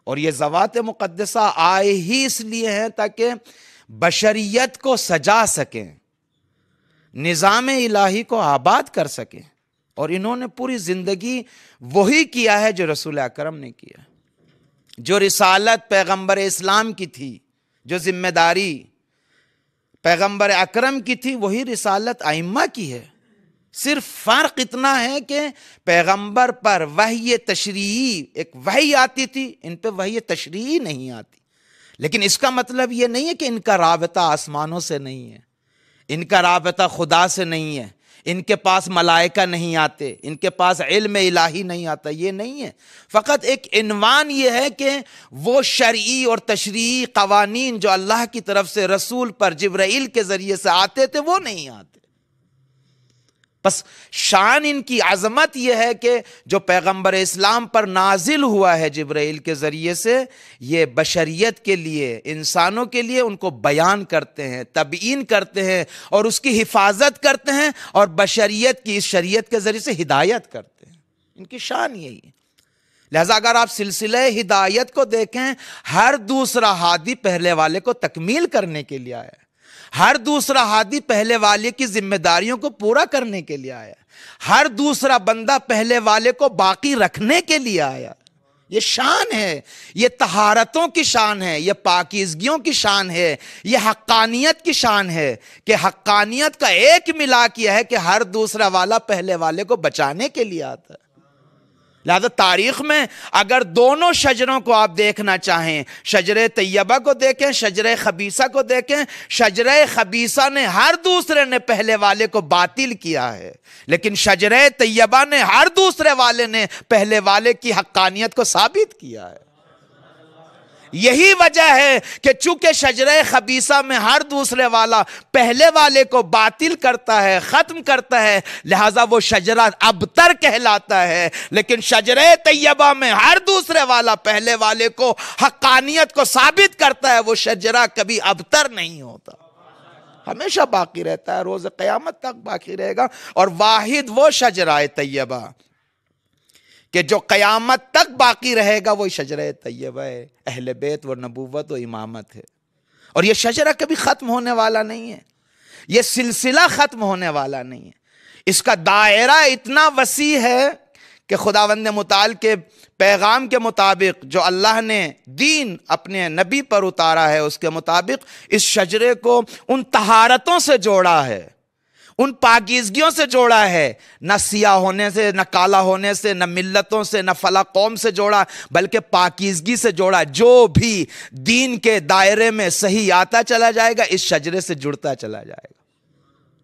اور یہ ذوات مقدسہ آئے ہی اس لیے ہیں تاکہ بشریت کو سجا سکیں، نظام الہی کو آباد کر سکیں، اور انہوں نے پوری زندگی وہی کیا ہے جو رسول اکرم نے کیا، جو رسالت پیغمبر اسلام کی تھی، جو ذمہ داری پیغمبر اکرم کی تھی، وہی رسالت ائمہ کی ہے۔ صرف فرق اتنا ہے کہ پیغمبر پر وحی تشریعی ایک وحی آتی تھی، ان پہ وحی تشریعی نہیں آتی، لیکن اس کا مطلب یہ نہیں ہے کہ ان کا رابطہ آسمانوں سے نہیں ہے، ان کا رابطہ خدا سے نہیں ہے، ان کے پاس ملائکہ نہیں آتے، ان کے پاس علم الہی نہیں آتا، یہ نہیں ہے۔ فقط ایک عنوان یہ ہے کہ وہ شرعی اور تشریعی قوانین جو اللہ کی طرف سے رسول پر جبرائیل کے ذریعے سے آتے تھے وہ نہیں آتے۔ بس شان ان کی عظمت یہ ہے کہ جو پیغمبر اسلام پر نازل ہوا ہے جبرائیل کے ذریعے سے، یہ بشریت کے لیے، انسانوں کے لیے ان کو بیان کرتے ہیں، تبیین کرتے ہیں، اور اس کی حفاظت کرتے ہیں، اور بشریت کی اس شریعت کے ذریعے سے ہدایت کرتے ہیں۔ ان کی شان یہی ہے۔ لہذا اگر آپ سلسلہ ہدایت کو دیکھیں، ہر دوسرا ہادی پہلے والے کو تکمیل کرنے کے لیے آیا ہے، ہر دوسرا ہادی پہلے والے کی ذمہ داریوں کو پورا کرنے کے لیے آیا، ہر دوسرا بندہ پہلے والے کو باقی رکھنے کے لیے آیا۔ یہ شان ہے، یہ طہارتوں کی شان ہے، یہ پاکیزگیوں کی شان ہے، یہ حقانیت کی شان ہے کہ حقانیت کا ایک ملاک یہ ہے کہ ہر دوسرا والا پہلے والے کو بچانے کے لیے آتا ہے۔ لہذا تاریخ میں اگر دونوں شجروں کو آپ دیکھنا چاہیں، شجرہ طیبہ کو دیکھیں، شجرہ خبیثہ کو دیکھیں، شجرہ خبیثہ نے ہر دوسرے نے پہلے والے کو باطل کیا ہے، لیکن شجرہ طیبہ نے ہر دوسرے والے نے پہلے والے کی حقانیت کو ثابت کیا ہے۔ یہی وجہ ہے کہ چونکہ شجرہ خبیثہ میں ہر دوسرے والا پہلے والے کو باطل کرتا ہے، ختم کرتا ہے، لہٰذا وہ شجرہ ابتر کہلاتا ہے، لیکن شجرہ طیبہ میں ہر دوسرے والا پہلے والے کو حقانیت کو ثابت کرتا ہے، وہ شجرہ کبھی ابتر نہیں ہوتا، ہمیشہ باقی رہتا ہے، روز قیامت تک باقی رہے گا۔ اور واحد وہ شجرہ طیبہ کہ جو قیامت تک باقی رہے گا، وہی شجرہ طیبہ ہے، اہل بیت و نبوت و امامت ہے، اور یہ شجرہ کبھی ختم ہونے والا نہیں ہے، یہ سلسلہ ختم ہونے والا نہیں ہے۔ اس کا دائرہ اتنا وسیع ہے کہ خداوند متعال کے پیغام کے مطابق جو اللہ نے دین اپنے نبی پر اتارا ہے، اس کے مطابق اس شجرے کو ان طہارتوں سے جوڑا ہے، ان پاکیزگیوں سے جوڑا ہے، نہ سیاہ ہونے سے، نہ کالا ہونے سے، نہ ملتوں سے، نہ فلاں قوم سے جوڑا، بلکہ پاکیزگی سے جوڑا۔ جو بھی دین کے دائرے میں صحیح آتا چلا جائے گا، اس شجرے سے جڑتا چلا جائے گا۔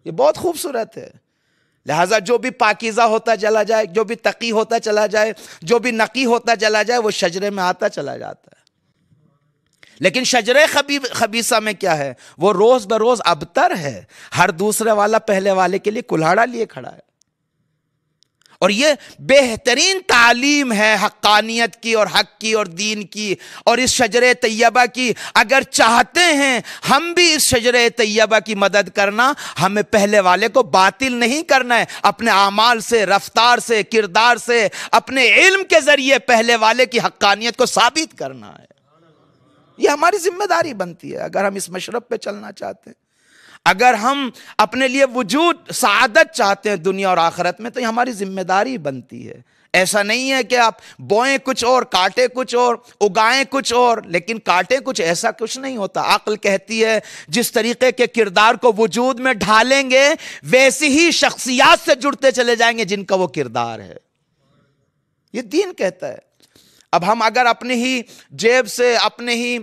یہ بہت خوبصورت ہے۔ لہٰذا جو بھی پاکیزہ ہوتا چلا جائے، جو بھی تقی ہوتا چلا جائے، جو بھی نقی ہوتا چلا جائے، وہ شجرے میں آتا چلا جاتا ہے۔ لیکن شجرہ خبیثہ میں کیا ہے؟ وہ روز بروز ابتر ہے، ہر دوسرے والا پہلے والے کے لیے کلہاڑا لیے کھڑا ہے۔ اور یہ بہترین تعلیم ہے حقانیت کی اور حق کی اور دین کی اور اس شجرہ طیبہ کی۔ اگر چاہتے ہیں ہم بھی اس شجرہ طیبہ کی مدد کرنا، ہمیں پہلے والے کو باطل نہیں کرنا ہے، اپنے اعمال سے، رفتار سے، کردار سے، اپنے علم کے ذریعے پہلے والے کی حقانیت کو ثابت کرنا ہے۔ یہ ہماری ذمہ داری بنتی ہے اگر ہم اس مشرب پہ چلنا چاہتے ہیں، اگر ہم اپنے لیے وجود سعادت چاہتے ہیں دنیا اور آخرت میں، تو یہ ہماری ذمہ داری بنتی ہے۔ ایسا نہیں ہے کہ آپ بوئیں کچھ اور، کاٹے کچھ اور، اگائیں کچھ اور، لیکن کاٹیں کچھ، ایسا کچھ نہیں ہوتا۔ عقل کہتی ہے جس طریقے کے کردار کو وجود میں ڈھالیں گے، ویسی ہی شخصیات سے جڑتے چلے جائیں گے جن کا وہ کردار ہے۔ یہ دین کہتا ہے۔ اب ہم اگر اپنے ہی جیب سے، اپنے ہی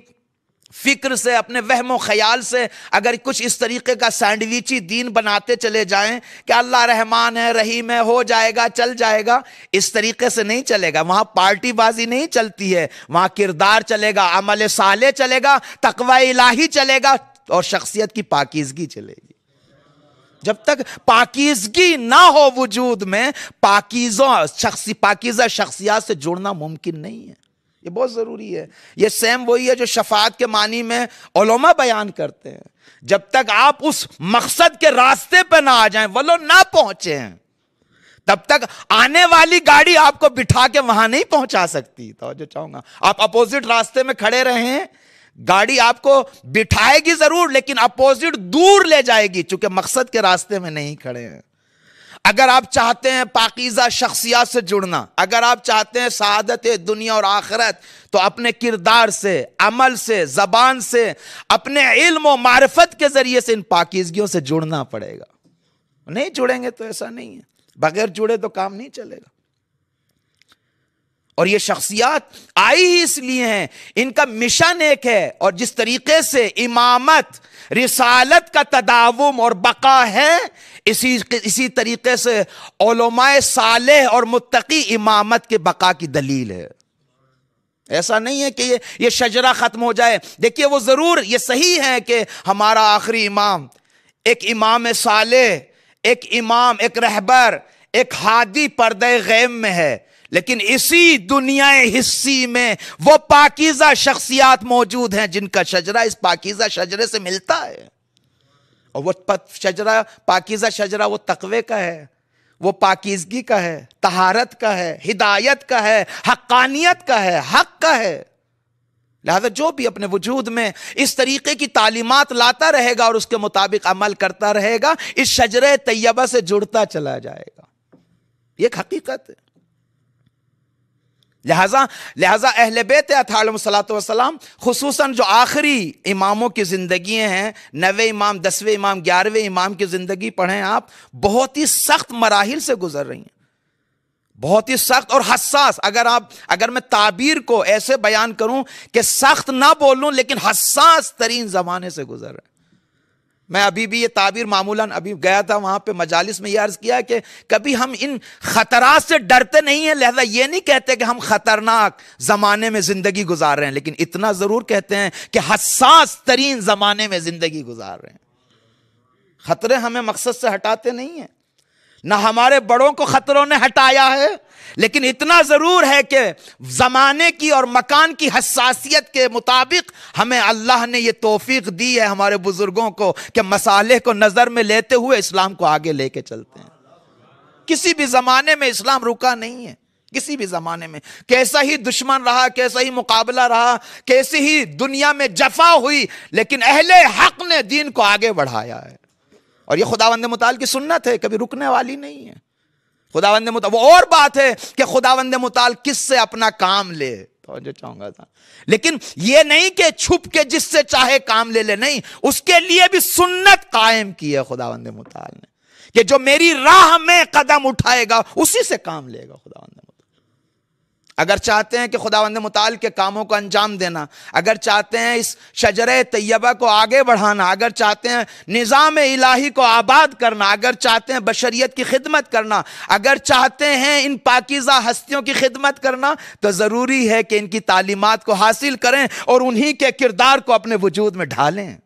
فکر سے، اپنے وہم و خیال سے اگر کچھ اس طریقے کا سینڈویچی دین بناتے چلے جائیں کہ اللہ رحمان ہے، رحیم ہے، ہو جائے گا، چل جائے گا، اس طریقے سے نہیں چلے گا. وہاں پارٹی بازی نہیں چلتی ہے، وہاں کردار چلے گا، عمل صالح چلے گا، تقوی الہی چلے گا، اور شخصیت کی پاکیزگی چلے گی. جب تک پاکیزگی نہ ہو وجود میں، پاکیزہ شخصیات سے جڑنا ممکن نہیں ہے. یہ بہت ضروری ہے. یہ سیم وہی ہے جو شفاعت کے معنی میں علماء بیان کرتے ہیں. جب تک آپ اس مقصد کے راستے پہ نہ آ جائیں، ولو نہ پہنچے ہیں، تب تک آنے والی گاڑی آپ کو بٹھا کے وہاں نہیں پہنچا سکتی. توجہ چاہوں گا. آپ اپوزٹ راستے میں کھڑے رہیں، گاڑی آپ کو بٹھائے گی ضرور، لیکن اپوزٹ دور لے جائے گی، چونکہ مقصد کے راستے میں نہیں کھڑے ہیں. اگر آپ چاہتے ہیں پاکیزہ شخصیات سے جڑنا، اگر آپ چاہتے ہیں سعادت دنیا اور آخرت، تو اپنے کردار سے، عمل سے، زبان سے، اپنے علم و معرفت کے ذریعے سے ان پاکیزگیوں سے جڑنا پڑے گا. نہیں جڑیں گے تو ایسا نہیں ہے. بغیر جڑے تو کام نہیں چلے گا. اور یہ شخصیات آئی ہی اس لیے ہیں، ان کا مشن ایک ہے، اور جس طریقے سے امامت رسالت کا تداوم اور بقا ہے، اسی طریقے سے علماء صالح اور متقی امامت کے بقا کی دلیل ہے. ایسا نہیں ہے کہ یہ شجرہ ختم ہو جائے. دیکھیے وہ ضرور یہ صحیح ہے کہ ہمارا آخری امام ایک امام صالح، ایک امام، ایک رہبر، ایک ہادی پردہ غیب میں ہے، لیکن اسی دنیا حسی میں وہ پاکیزہ شخصیات موجود ہیں جن کا شجرہ اس پاکیزہ شجرے سے ملتا ہے. اور وہ شجرہ، پاکیزہ شجرہ، وہ تقوی کا ہے، وہ پاکیزگی کا ہے، طہارت کا ہے، ہدایت کا ہے، حقانیت کا ہے، حق کا ہے. لہذا جو بھی اپنے وجود میں اس طریقے کی تعلیمات لاتا رہے گا اور اس کے مطابق عمل کرتا رہے گا، اس شجرہ طیبہ سے جڑتا چلا جائے گا. یہ ایک حقیقت ہے. لہذا اہل بیت اطہار علیہم الصلوۃ والسلام، خصوصاً جو آخری اماموں کی زندگیاں ہیں، 9ویں امام، 10ویں امام، 11ویں امام کی زندگی پڑھیں آپ، بہت ہی سخت مراحل سے گزر رہی ہیں، بہت ہی سخت اور حساس. اگر میں تعبیر کو ایسے بیان کروں کہ سخت نہ بولوں لیکن حساس ترین زمانے سے گزر رہے ہیں. میں ابھی بھی یہ تعبیر معمولاً ابھی گیا تھا وہاں پہ مجالس میں یہ عرض کیا کہ کبھی ہم ان خطرات سے ڈرتے نہیں ہیں، لہذا یہ نہیں کہتے کہ ہم خطرناک زمانے میں زندگی گزار رہے ہیں، لیکن اتنا ضرور کہتے ہیں کہ حساس ترین زمانے میں زندگی گزار رہے ہیں. خطرے ہمیں مقصد سے ہٹاتے نہیں ہیں، نہ ہمارے بڑوں کو خطروں نے ہٹایا ہے، لیکن اتنا ضرور ہے کہ زمانے کی اور مکان کی حساسیت کے مطابق ہمیں اللہ نے یہ توفیق دی ہے ہمارے بزرگوں کو کہ مصالح کو نظر میں لیتے ہوئے اسلام کو آگے لے کے چلتے ہیں. کسی بھی زمانے میں اسلام رکا نہیں ہے، کسی بھی زمانے میں کیسا ہی دشمن رہا، کیسا ہی مقابلہ رہا، کیسی ہی دنیا میں جفا ہوئی، لیکن اہل حق نے دین کو آگے بڑھایا ہے. اور یہ خداوند متعال کی سنت ہے، کبھی رکنے والی نہیں ہے. خداوند متعال، وہ اور بات ہے کہ خداوند متعال کس سے اپنا کام لے، توجہ چاہوں گا تھا، لیکن یہ نہیں کہ چھپ کے جس سے چاہے کام لے لے، نہیں، اس کے لیے بھی سنت قائم کی ہے خداوند متعال نے کہ جو میری راہ میں قدم اٹھائے گا اسی سے کام لے گا خداوند متعال. اگر چاہتے ہیں کہ خداوند متعال کے کاموں کو انجام دینا، اگر چاہتے ہیں اس شجرہ طیبہ کو آگے بڑھانا، اگر چاہتے ہیں نظام الہی کو آباد کرنا، اگر چاہتے ہیں بشریت کی خدمت کرنا، اگر چاہتے ہیں ان پاکیزہ ہستیوں کی خدمت کرنا، تو ضروری ہے کہ ان کی تعلیمات کو حاصل کریں اور انہی کے کردار کو اپنے وجود میں ڈھالیں.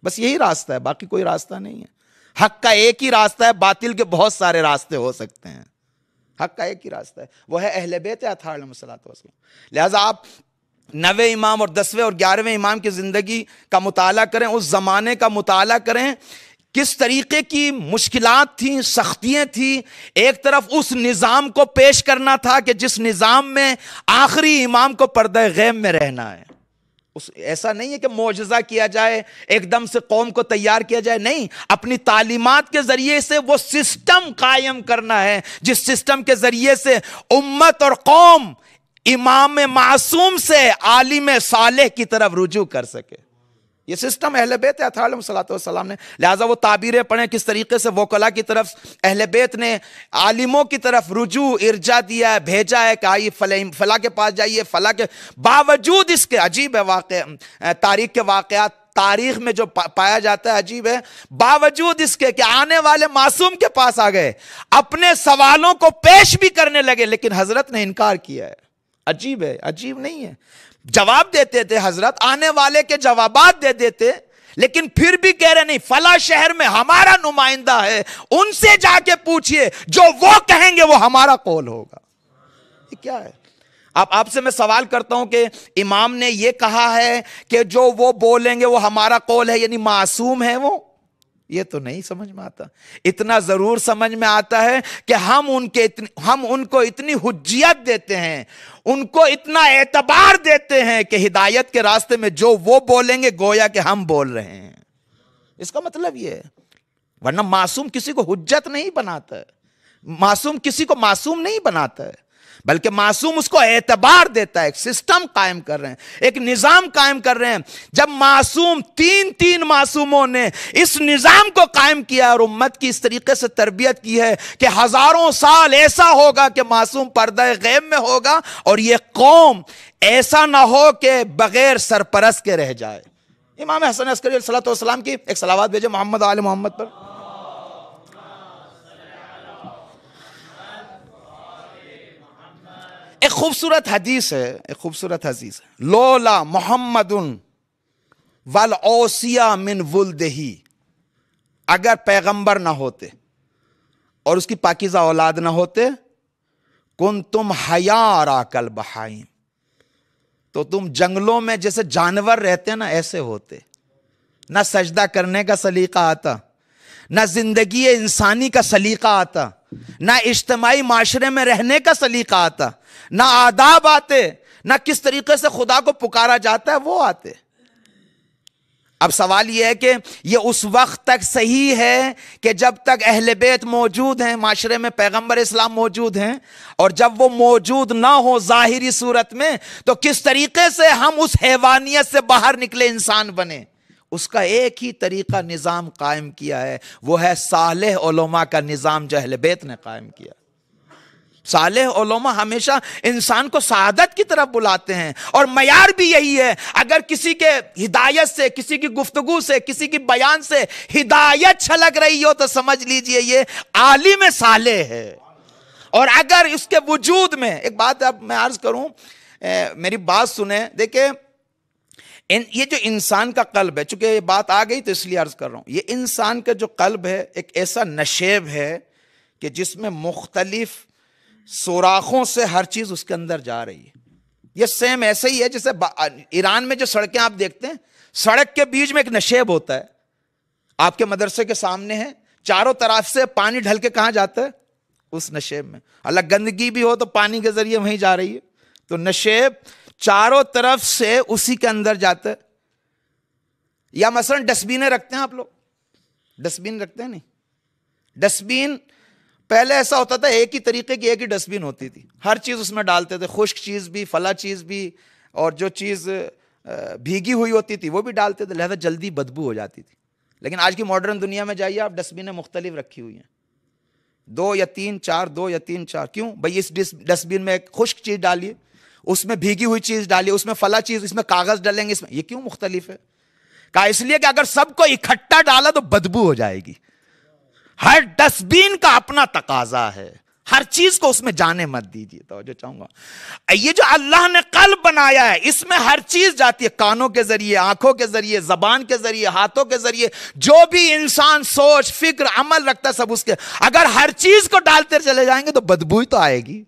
بس یہی راستہ ہے، باقی کوئی راستہ نہیں ہے. حق کا ایک ہی راستہ ہے، باطل کے بہت سارے راستے ہو سکتے ہیں. حق کا ایک ہی راستہ ہے، وہ ہے اہل بیت اطہار علیہم الصلوۃ. لہذا آپ 9ویں امام اور 10ویں اور 11ویں امام کی زندگی کا مطالعہ کریں، اس زمانے کا مطالعہ کریں، کس طریقے کی مشکلات تھیں، سختیاں تھیں. ایک طرف اس نظام کو پیش کرنا تھا کہ جس نظام میں آخری امام کو پردہ غیب میں رہنا ہے. ایسا نہیں ہے کہ معجزہ کیا جائے، ایک دم سے قوم کو تیار کیا جائے، نہیں، اپنی تعلیمات کے ذریعے سے وہ سسٹم قائم کرنا ہے جس سسٹم کے ذریعے سے امت اور قوم امام معصوم سے عالم صالح کی طرف رجوع کر سکے. یہ سسٹم اہل بیت اطہار علیہ الصلوۃ والسلام نے. لہٰذا وہ تعبیریں پڑھیں کس طریقے سے وکلا کی طرف اہل بیت نے عالموں کی طرف رجوع ارجا دیا ہے، بھیجا ہے کہ آئیے فلاں کے پاس جائیے، فلاں کے باوجود اس کے عجیب ہے واقع تاریخ کے واقعات تاریخ میں جو پایا جاتا ہے عجیب ہے، باوجود اس کے کہ آنے والے معصوم کے پاس آ گئے، اپنے سوالوں کو پیش بھی کرنے لگے، لیکن حضرت نے انکار کیا ہے. عجیب ہے، عجیب نہیں ہے. جواب دیتے تھے حضرت، آنے والے کے جوابات دے دیتے، لیکن پھر بھی کہہ رہے نہیں فلاں شہر میں ہمارا نمائندہ ہے، ان سے جا کے پوچھئے، جو وہ کہیں گے وہ ہمارا قول ہوگا. یہ کیا ہے؟ اب آپ سے میں سوال کرتا ہوں کہ امام نے یہ کہا ہے کہ جو وہ بولیں گے وہ ہمارا قول ہے، یعنی معصوم ہے وہ؟ یہ تو نہیں سمجھ میں آتا. اتنا ضرور سمجھ میں آتا ہے کہ ہم ان کو اتنی حجیت دیتے ہیں، ان کو اتنا اعتبار دیتے ہیں کہ ہدایت کے راستے میں جو وہ بولیں گے گویا کہ ہم بول رہے ہیں. اس کا مطلب یہ ہے. ورنہ معصوم کسی کو حجت نہیں بناتا ہے، معصوم کسی کو معصوم نہیں بناتا ہے، بلکہ معصوم اس کو اعتبار دیتا ہے. ایک سسٹم قائم کر رہے ہیں، ایک نظام قائم کر رہے ہیں. جب معصوم تین معصوموں نے اس نظام کو قائم کیا اور امت کی اس طریقے سے تربیت کی ہے کہ ہزاروں سال ایسا ہوگا کہ معصوم پردہ غیب میں ہوگا اور یہ قوم ایسا نہ ہو کہ بغیر سرپرست کے رہ جائے. امام حسن عسکری علیہ السلام کی ایک صلوات بھیجے محمد آل محمد پر. ایک خوبصورت حدیث ہے، لولا محمد والعوصیہ من ولدہی، اگر پیغمبر نہ ہوتے اور اس کی پاکیزہ اولاد نہ ہوتے، کنتم حیارا کالبہائم، تو تم جنگلوں میں جیسے جانور رہتے ہیں نا ایسے ہوتے. نہ سجدہ کرنے کا سلیقہ آتا، نہ زندگی انسانی کا سلیقہ آتا، نہ اجتماعی معاشرے میں رہنے کا سلیقہ آتا، نہ آداب آتے، نہ کس طریقے سے خدا کو پکارا جاتا ہے وہ آتے. اب سوال یہ ہے کہ یہ اس وقت تک صحیح ہے کہ جب تک اہل بیت موجود ہیں، معاشرے میں پیغمبر اسلام موجود ہیں، اور جب وہ موجود نہ ہو ظاہری صورت میں تو کس طریقے سے ہم اس حیوانیت سے باہر نکلے انسان بنے. اس کا ایک ہی طریقہ نظام قائم کیا ہے، وہ ہے صالح علماء کا نظام جو اہل بیت نے قائم کیا. صالح علماء ہمیشہ انسان کو سعادت کی طرف بلاتے ہیں، اور معیار بھی یہی ہے. اگر کسی کے ہدایت سے، کسی کی گفتگو سے، کسی کی بیان سے ہدایت چھلک رہی ہو تو سمجھ لیجئے یہ عالم صالح ہے. اور اگر اس کے وجود میں ایک بات اب میں عرض کروں، میری بات سنیں، دیکھیں یہ جو انسان کا قلب ہے، چونکہ یہ بات آ گئی تو اس لیے عرض کر رہا ہوں، یہ انسان کا جو قلب ہے ایک ایسا نشیب ہے کہ جس میں مختلف سوراخوں سے ہر چیز اس کے اندر جا رہی ہے. یہ سیم ایسے ہی ہے جیسے ایران میں جو سڑکیں آپ دیکھتے ہیں، سڑک کے بیچ میں ایک نشیب ہوتا ہے. آپ کے مدرسے کے سامنے ہے، چاروں طرف سے پانی ڈھل کے کہاں جاتا ہے؟ اس نشیب میں. اللہ گندگی بھی ہو تو پانی کے ذریعے وہیں جا رہی ہے، تو نشیب چاروں طرف سے اسی کے اندر جاتا ہے. یا مثلا ڈسٹبینیں رکھتے ہیں آپ لوگ، ڈسٹبین رکھتے ہیں نہیں؟ ڈسٹبین پہلے ایسا ہوتا تھا ایک ہی طریقے کی ایک ہی ڈسٹبین ہوتی تھی، ہر چیز اس میں ڈالتے تھے، خشک چیز بھی، فلاں چیز بھی، اور جو چیز بھیگی ہوئی ہوتی تھی وہ بھی ڈالتے تھے، لہذا جلدی بدبو ہو جاتی تھی. لیکن آج کی ماڈرن دنیا میں جائیے آپ، ڈسٹبینیں مختلف رکھی ہوئی ہیں، 2 یا 3 4، 2 یا 3 4. کیوں بھائی؟ اس ڈسٹبین میں ایک خشک چیز ڈالیے، اس میں بھیگی ہوئی چیز ڈالیے، اس میں فلاں چیز، اس میں کاغذ ڈالیں گے، اس میں. یہ کیوں مختلف ہے؟ کہا اس لیے کہ اگر سب کو اکٹھا ڈالا تو بدبو ہو جائے گی. ہر ڈسٹبین کا اپنا تقاضا ہے، ہر چیز کو اس میں جانے مت دیجیے. توجہ چاہوں گا، یہ جو اللہ نے قلب بنایا ہے اس میں ہر چیز جاتی ہے، کانوں کے ذریعے، آنکھوں کے ذریعے، زبان کے ذریعے، ہاتھوں کے ذریعے، جو بھی انسان سوچ فکر عمل رکھتا ہے سب اس کے. اگر ہر چیز کو ڈالتے چلے جائیں گے تو بدبو ہی تو آئے گی.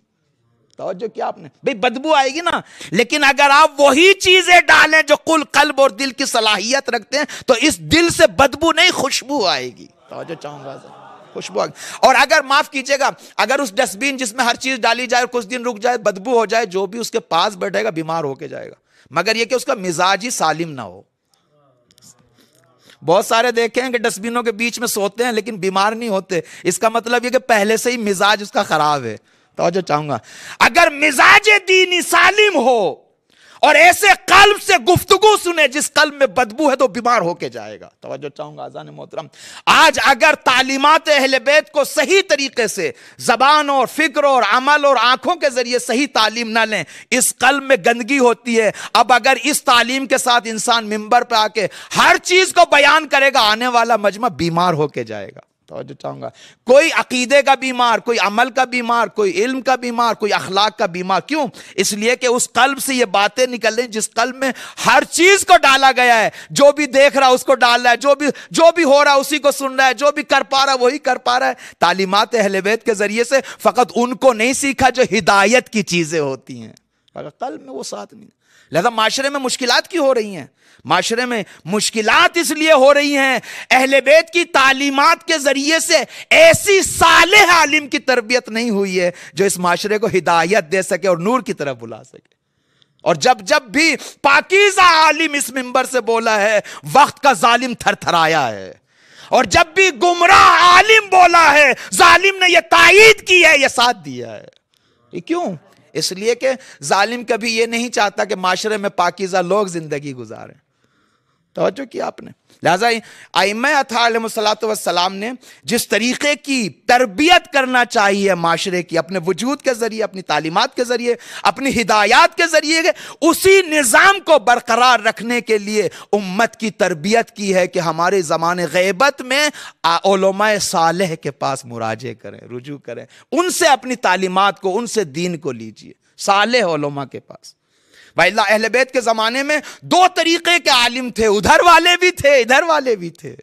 توجہ کیا آپ نے بھئی؟ بدبو آئے گی نا. لیکن اگر آپ وہی چیزیں ڈالیں جو قلب اور دل کی صلاحیت رکھتے ہیں تو اس دل سے بدبو نہیں، خوشبو آئے گی. توجہ چاہوں گا، خوشبو آئے گی. اور اگر معاف کیجئے گا، اگر اس ڈسٹبین جس میں ہر چیز ڈالی جائے اور کچھ دن رک جائے، بدبو ہو جائے، جو بھی اس کے پاس بیٹھے گا بیمار ہو کے جائے گا، مگر یہ کہ اس کا مزاج ہی سالم نہ ہو. بہت سارے دیکھیں ہیں کہ ڈسٹبینوں کے بیچ میں سوتے ہیں لیکن بیمار نہیں ہوتے، اس کا مطلب یہ کہ پہلے سے ہی مزاج اس کا خراب ہے. توجہ چاہوں گا، اگر مزاج دینی سالم ہو اور ایسے قلب سے گفتگو سنے جس قلب میں بدبو ہے تو بیمار ہو کے جائے گا. توجہ چاہوں گا اذان محترم. آج اگر تعلیمات اہل بیت کو صحیح طریقے سے زبان اور فکر اور عمل اور آنکھوں کے ذریعے صحیح تعلیم نہ لیں, اس قلب میں گندگی ہوتی ہے. اب اگر اس تعلیم کے ساتھ انسان منبر پہ آ کے ہر چیز کو بیان کرے گا, آنے والا مجمع بیمار ہو کے جائے گا. توجہ چاہوں گا, کوئی عقیدے کا بیمار, کوئی عمل کا بیمار, کوئی علم کا بیمار, کوئی اخلاق کا بیمار. کیوں؟ اس لیے کہ اس قلب سے یہ باتیں نکل رہی جس قلب میں ہر چیز کو ڈالا گیا ہے. جو بھی دیکھ رہا اس کو ڈال رہا ہے, جو بھی ہو رہا ہے اسی کو سن رہا ہے, جو بھی کر پا رہا ہے وہی کر پا رہا ہے. تعلیمات اہل بیت کے ذریعے سے فقط ان کو نہیں سیکھا جو ہدایت کی چیزیں ہوتی ہیں, قلب میں وہ ساتھ نہیں. لہذا معاشرے میں مشکلات کی ہو رہی ہیں؟ معاشرے میں مشکلات اس لیے ہو رہی ہیں اہل بیت کی تعلیمات کے ذریعے سے ایسی صالح عالم کی تربیت نہیں ہوئی ہے جو اس معاشرے کو ہدایت دے سکے اور نور کی طرف بلا سکے. اور جب بھی پاکیزہ عالم اس منبر سے بولا ہے, وقت کا ظالم تھر تھرایا ہے. اور جب بھی گمراہ عالم بولا ہے, ظالم نے یہ تائید کی ہے, یہ ساتھ دیا ہے. یہ کیوں؟ اس لیے کہ ظالم کبھی یہ نہیں چاہتا کہ معاشرے میں پاکیزہ لوگ زندگی گزاریں. توجہ کیا آپ نے؟ لہذا ائمہ اطہار علیہ الصلوۃ والسلام نے جس طریقے کی تربیت کرنا چاہیے معاشرے کی, اپنے وجود کے ذریعے, اپنی تعلیمات کے ذریعے, اپنی ہدایات کے ذریعے, اسی نظام کو برقرار رکھنے کے لیے امت کی تربیت کی ہے کہ ہمارے زمان غیبت میں علماء صالح کے پاس مراجعہ کریں, رجوع کریں, ان سے اپنی تعلیمات کو, ان سے دین کو لیجئے, صالح علماء کے پاس. وَإِلَّا اہل بیت کے زمانے میں دو طریقے کے عالم تھے, ادھر والے بھی تھے, ادھر والے بھی تھے.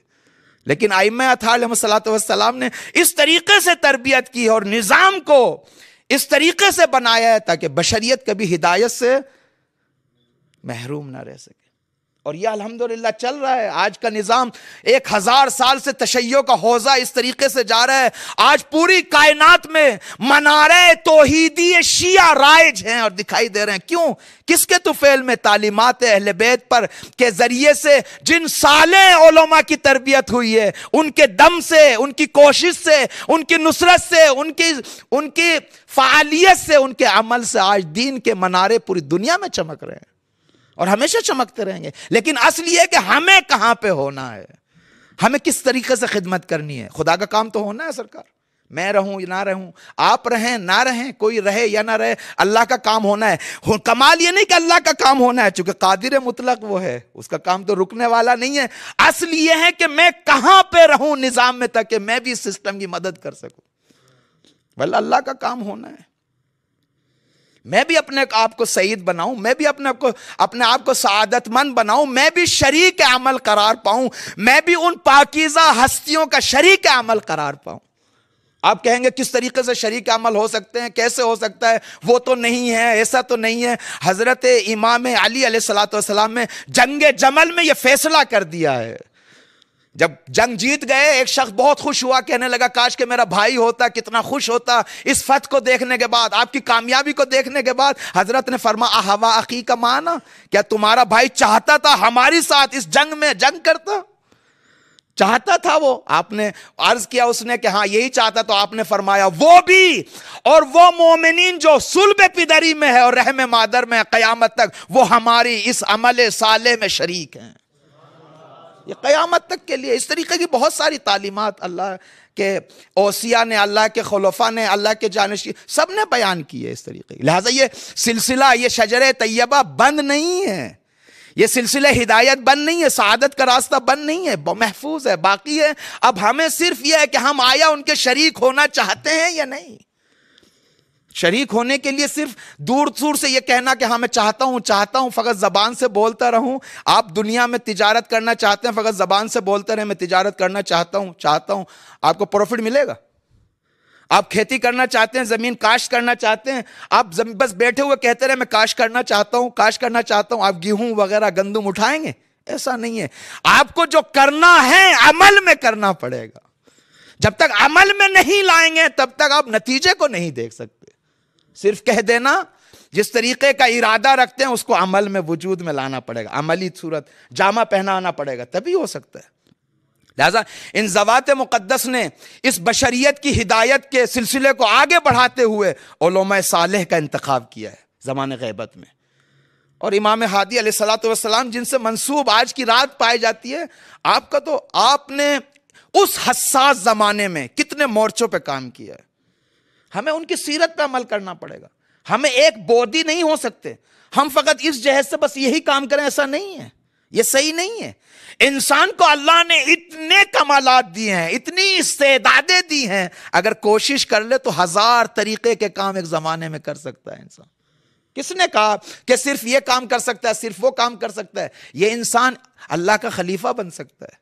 لیکن ائمہ اطہار علیہ الصلوۃ والسلام نے اس طریقے سے تربیت کی اور نظام کو اس طریقے سے بنایا ہے تاکہ بشریت کبھی ہدایت سے محروم نہ رہ سکے. اور یہ الحمدللہ چل رہا ہے. آج کا نظام 1000 سال سے تشیع کا حوزہ اس طریقے سے جا رہا ہے. آج پوری کائنات میں منارے توحیدی شیعہ رائج ہیں اور دکھائی دے رہے ہیں. کیوں؟ کس کے طفیل میں؟ تعلیمات اہل بیت پر کے ذریعے سے جن صالح علماء کی تربیت ہوئی ہے, ان کے دم سے, ان کی کوشش سے, ان کی نصرت سے, ان کی فعالیت سے, ان کے عمل سے آج دین کے منارے پوری دنیا میں چمک رہے ہیں اور ہمیشہ چمکتے رہیں گے. لیکن اصل یہ کہ ہمیں کہاں پہ ہونا ہے, ہمیں کس طریقے سے خدمت کرنی ہے. خدا کا کام تو ہونا ہے سرکار, میں رہوں یا نہ رہوں, آپ رہیں نہ رہیں, کوئی رہے یا نہ رہے, اللہ کا کام ہونا ہے. کمال یہ نہیں کہ اللہ کا کام ہونا ہے, چونکہ قادر مطلق وہ ہے, اس کا کام تو رکنے والا نہیں ہے. اصل یہ ہے کہ میں کہاں پہ رہوں نظام میں تاکہ میں بھی اس سسٹم کی مدد کر سکوں. واللہ اللہ کا کام ہونا ہے. میں بھی اپنے آپ کو سعید بناؤں, میں بھی اپنے آپ کو سعادت مند بناؤں, میں بھی شریک عمل قرار پاؤں, میں بھی ان پاکیزہ ہستیوں کا شریک عمل قرار پاؤں. آپ کہیں گے کس طریقے سے شریک عمل ہو سکتے ہیں, کیسے ہو سکتا ہے, وہ تو نہیں ہے, ایسا تو نہیں ہے. حضرت امام علی علیہ الصلوۃ والسلام نے جنگ جمل میں یہ فیصلہ کر دیا ہے. جب جنگ جیت گئے, ایک شخص بہت خوش ہوا, کہنے لگا کاش کہ میرا بھائی ہوتا, کتنا خوش ہوتا. اس فتح کو دیکھنے کے بعد, آپ کی کامیابی کو دیکھنے کے بعد حضرت نے فرمایا احوا اخی کا معنی, کیا تمہارا بھائی چاہتا تھا ہماری ساتھ اس جنگ میں جنگ کرتا؟ چاہتا تھا وہ. آپ نے عرض کیا اس نے کہ ہاں یہی چاہتا, تو آپ نے فرمایا وہ بھی اور وہ مومنین جو صلب پدری میں ہے اور رحم مادر میں قیامت تک, وہ ہماری اس عمل صالح میں شریک ہیں. یہ قیامت تک کے لیے. اس طریقے کی بہت ساری تعلیمات اللہ کے اوصیاء نے, اللہ کے خلفاء نے, اللہ کے جانشین سب نے بیان کی ہے اس طریقے کی. لہٰذا یہ سلسلہ, یہ شجر طیبہ بند نہیں ہے, یہ سلسلہ ہدایت بند نہیں ہے, سعادت کا راستہ بند نہیں ہے, محفوظ ہے, باقی ہے. اب ہمیں صرف یہ ہے کہ ہم آیا ان کے شریک ہونا چاہتے ہیں یا نہیں. شریک ہونے کے لیے صرف دور دور سے یہ کہنا کہ ہاں میں چاہتا ہوں, فقط زبان سے بولتا رہوں. آپ دنیا میں تجارت کرنا چاہتے ہیں, فقط زبان سے بولتے رہیں میں تجارت کرنا چاہتا ہوں, آپ کو پروفٹ ملے گا؟ آپ کھیتی کرنا چاہتے ہیں, زمین کاشت کرنا چاہتے ہیں, آپ بس بیٹھے ہوئے کہتے رہے میں کاشت کرنا چاہتا ہوں, آپ گیہوں وغیرہ گندم اٹھائیں گے؟ ایسا نہیں ہے. آپ کو جو کرنا ہے عمل میں کرنا پڑے گا. جب تک عمل میں نہیں لائیں گے تب تک آپ نتیجے کو نہیں دیکھ سکتے. صرف کہہ دینا, جس طریقے کا ارادہ رکھتے ہیں اس کو عمل میں وجود میں لانا پڑے گا, عملی صورت جامہ پہنانا پڑے گا, تبھی ہو سکتا ہے. لہذا ان ذوات مقدس نے اس بشریت کی ہدایت کے سلسلے کو آگے بڑھاتے ہوئے علماء صالح کا انتخاب کیا ہے زمان غیبت میں. اور امام ہادی علیہ الصلوۃ والسلام جن سے منسوب آج کی رات پائی جاتی ہے، آپ کا تو آپ نے اس حساس زمانے میں کتنے مورچوں پہ کام کیا ہے. ہمیں ان کی سیرت پہ عمل کرنا پڑے گا. ہمیں ایک بودی نہیں ہو سکتے ہم فقط اس جہد سے بس یہی کام کریں، ایسا نہیں ہے، یہ صحیح نہیں ہے. انسان کو اللہ نے اتنے کمالات دیے ہیں، اتنی استعدادیں دی ہیں، اگر کوشش کر لے تو 1000 طریقے کے کام ایک زمانے میں کر سکتا ہے انسان. کس نے کہا کہ صرف یہ کام کر سکتا ہے، صرف وہ کام کر سکتا ہے؟ یہ انسان اللہ کا خلیفہ بن سکتا ہے،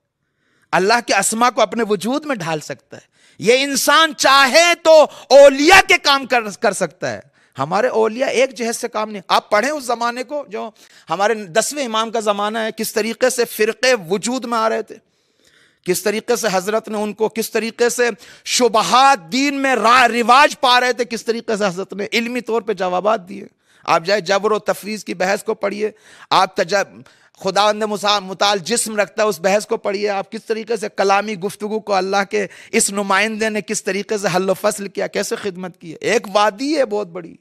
اللہ کے اسما کو اپنے وجود میں ڈھال سکتا ہے. یہ انسان چاہے تو اولیاء کے کام کر سکتا ہے. ہمارے اولیاء ایک جہد سے کام نہیں. آپ پڑھیں اس زمانے کو جو ہمارے 10ویں امام کا زمانہ ہے، کس طریقے سے فرقے وجود میں آ رہے تھے، کس طریقے سے حضرت نے ان کو، کس طریقے سے شبہات دین میں رواج پا رہے تھے، کس طریقے سے حضرت نے علمی طور پہ جوابات دیے. آپ جائے جبر و تفویض کی بحث کو پڑھیے، آپ خداوند متعال جسم رکھتا ہے اس بحث کو پڑھیے، آپ کس طریقے سے کلامی گفتگو کو اللہ کے اس نمائندے نے کس طریقے سے حل و فصل کیا، کیسے خدمت کی. ایک وادی ہے بہت بڑی،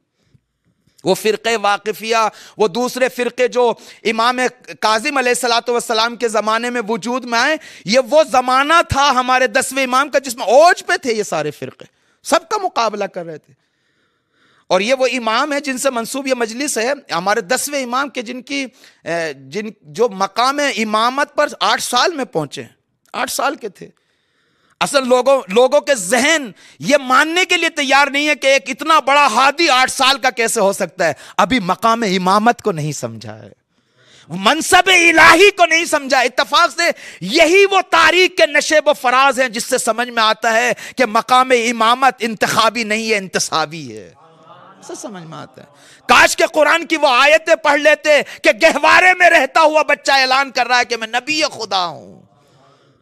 وہ فرقے واقفیہ، وہ دوسرے فرقے جو امام کاظم علیہ الصلوۃ والسلام کے زمانے میں وجود میں آئے، یہ وہ زمانہ تھا ہمارے 10ویں امام کا جس میں اوج پہ تھے یہ سارے فرقے، سب کا مقابلہ کر رہے تھے. اور یہ وہ امام ہے جن سے منسوب یہ مجلس ہے، ہمارے 10ویں امام کے جو مقام امامت پر 8 سال میں پہنچے، 8 سال کے تھے. اصل لوگوں کے ذہن یہ ماننے کے لیے تیار نہیں ہے کہ ایک اتنا بڑا ہادی 8 سال کا کیسے ہو سکتا ہے. ابھی مقام امامت کو نہیں سمجھا ہے، منصب الہی کو نہیں سمجھا. اتفاق سے یہی وہ تاریخ کے نشیب و فراز ہیں جس سے سمجھ میں آتا ہے کہ مقام امامت انتخابی نہیں ہے، انتصابی ہے. سے سمجھ میں آتا ہے. کاش کہ قرآن کی وہ آیتیں پڑھ لیتے کہ گہوارے میں رہتا ہوا بچہ اعلان کر رہا ہے کہ میں نبی خدا ہوں،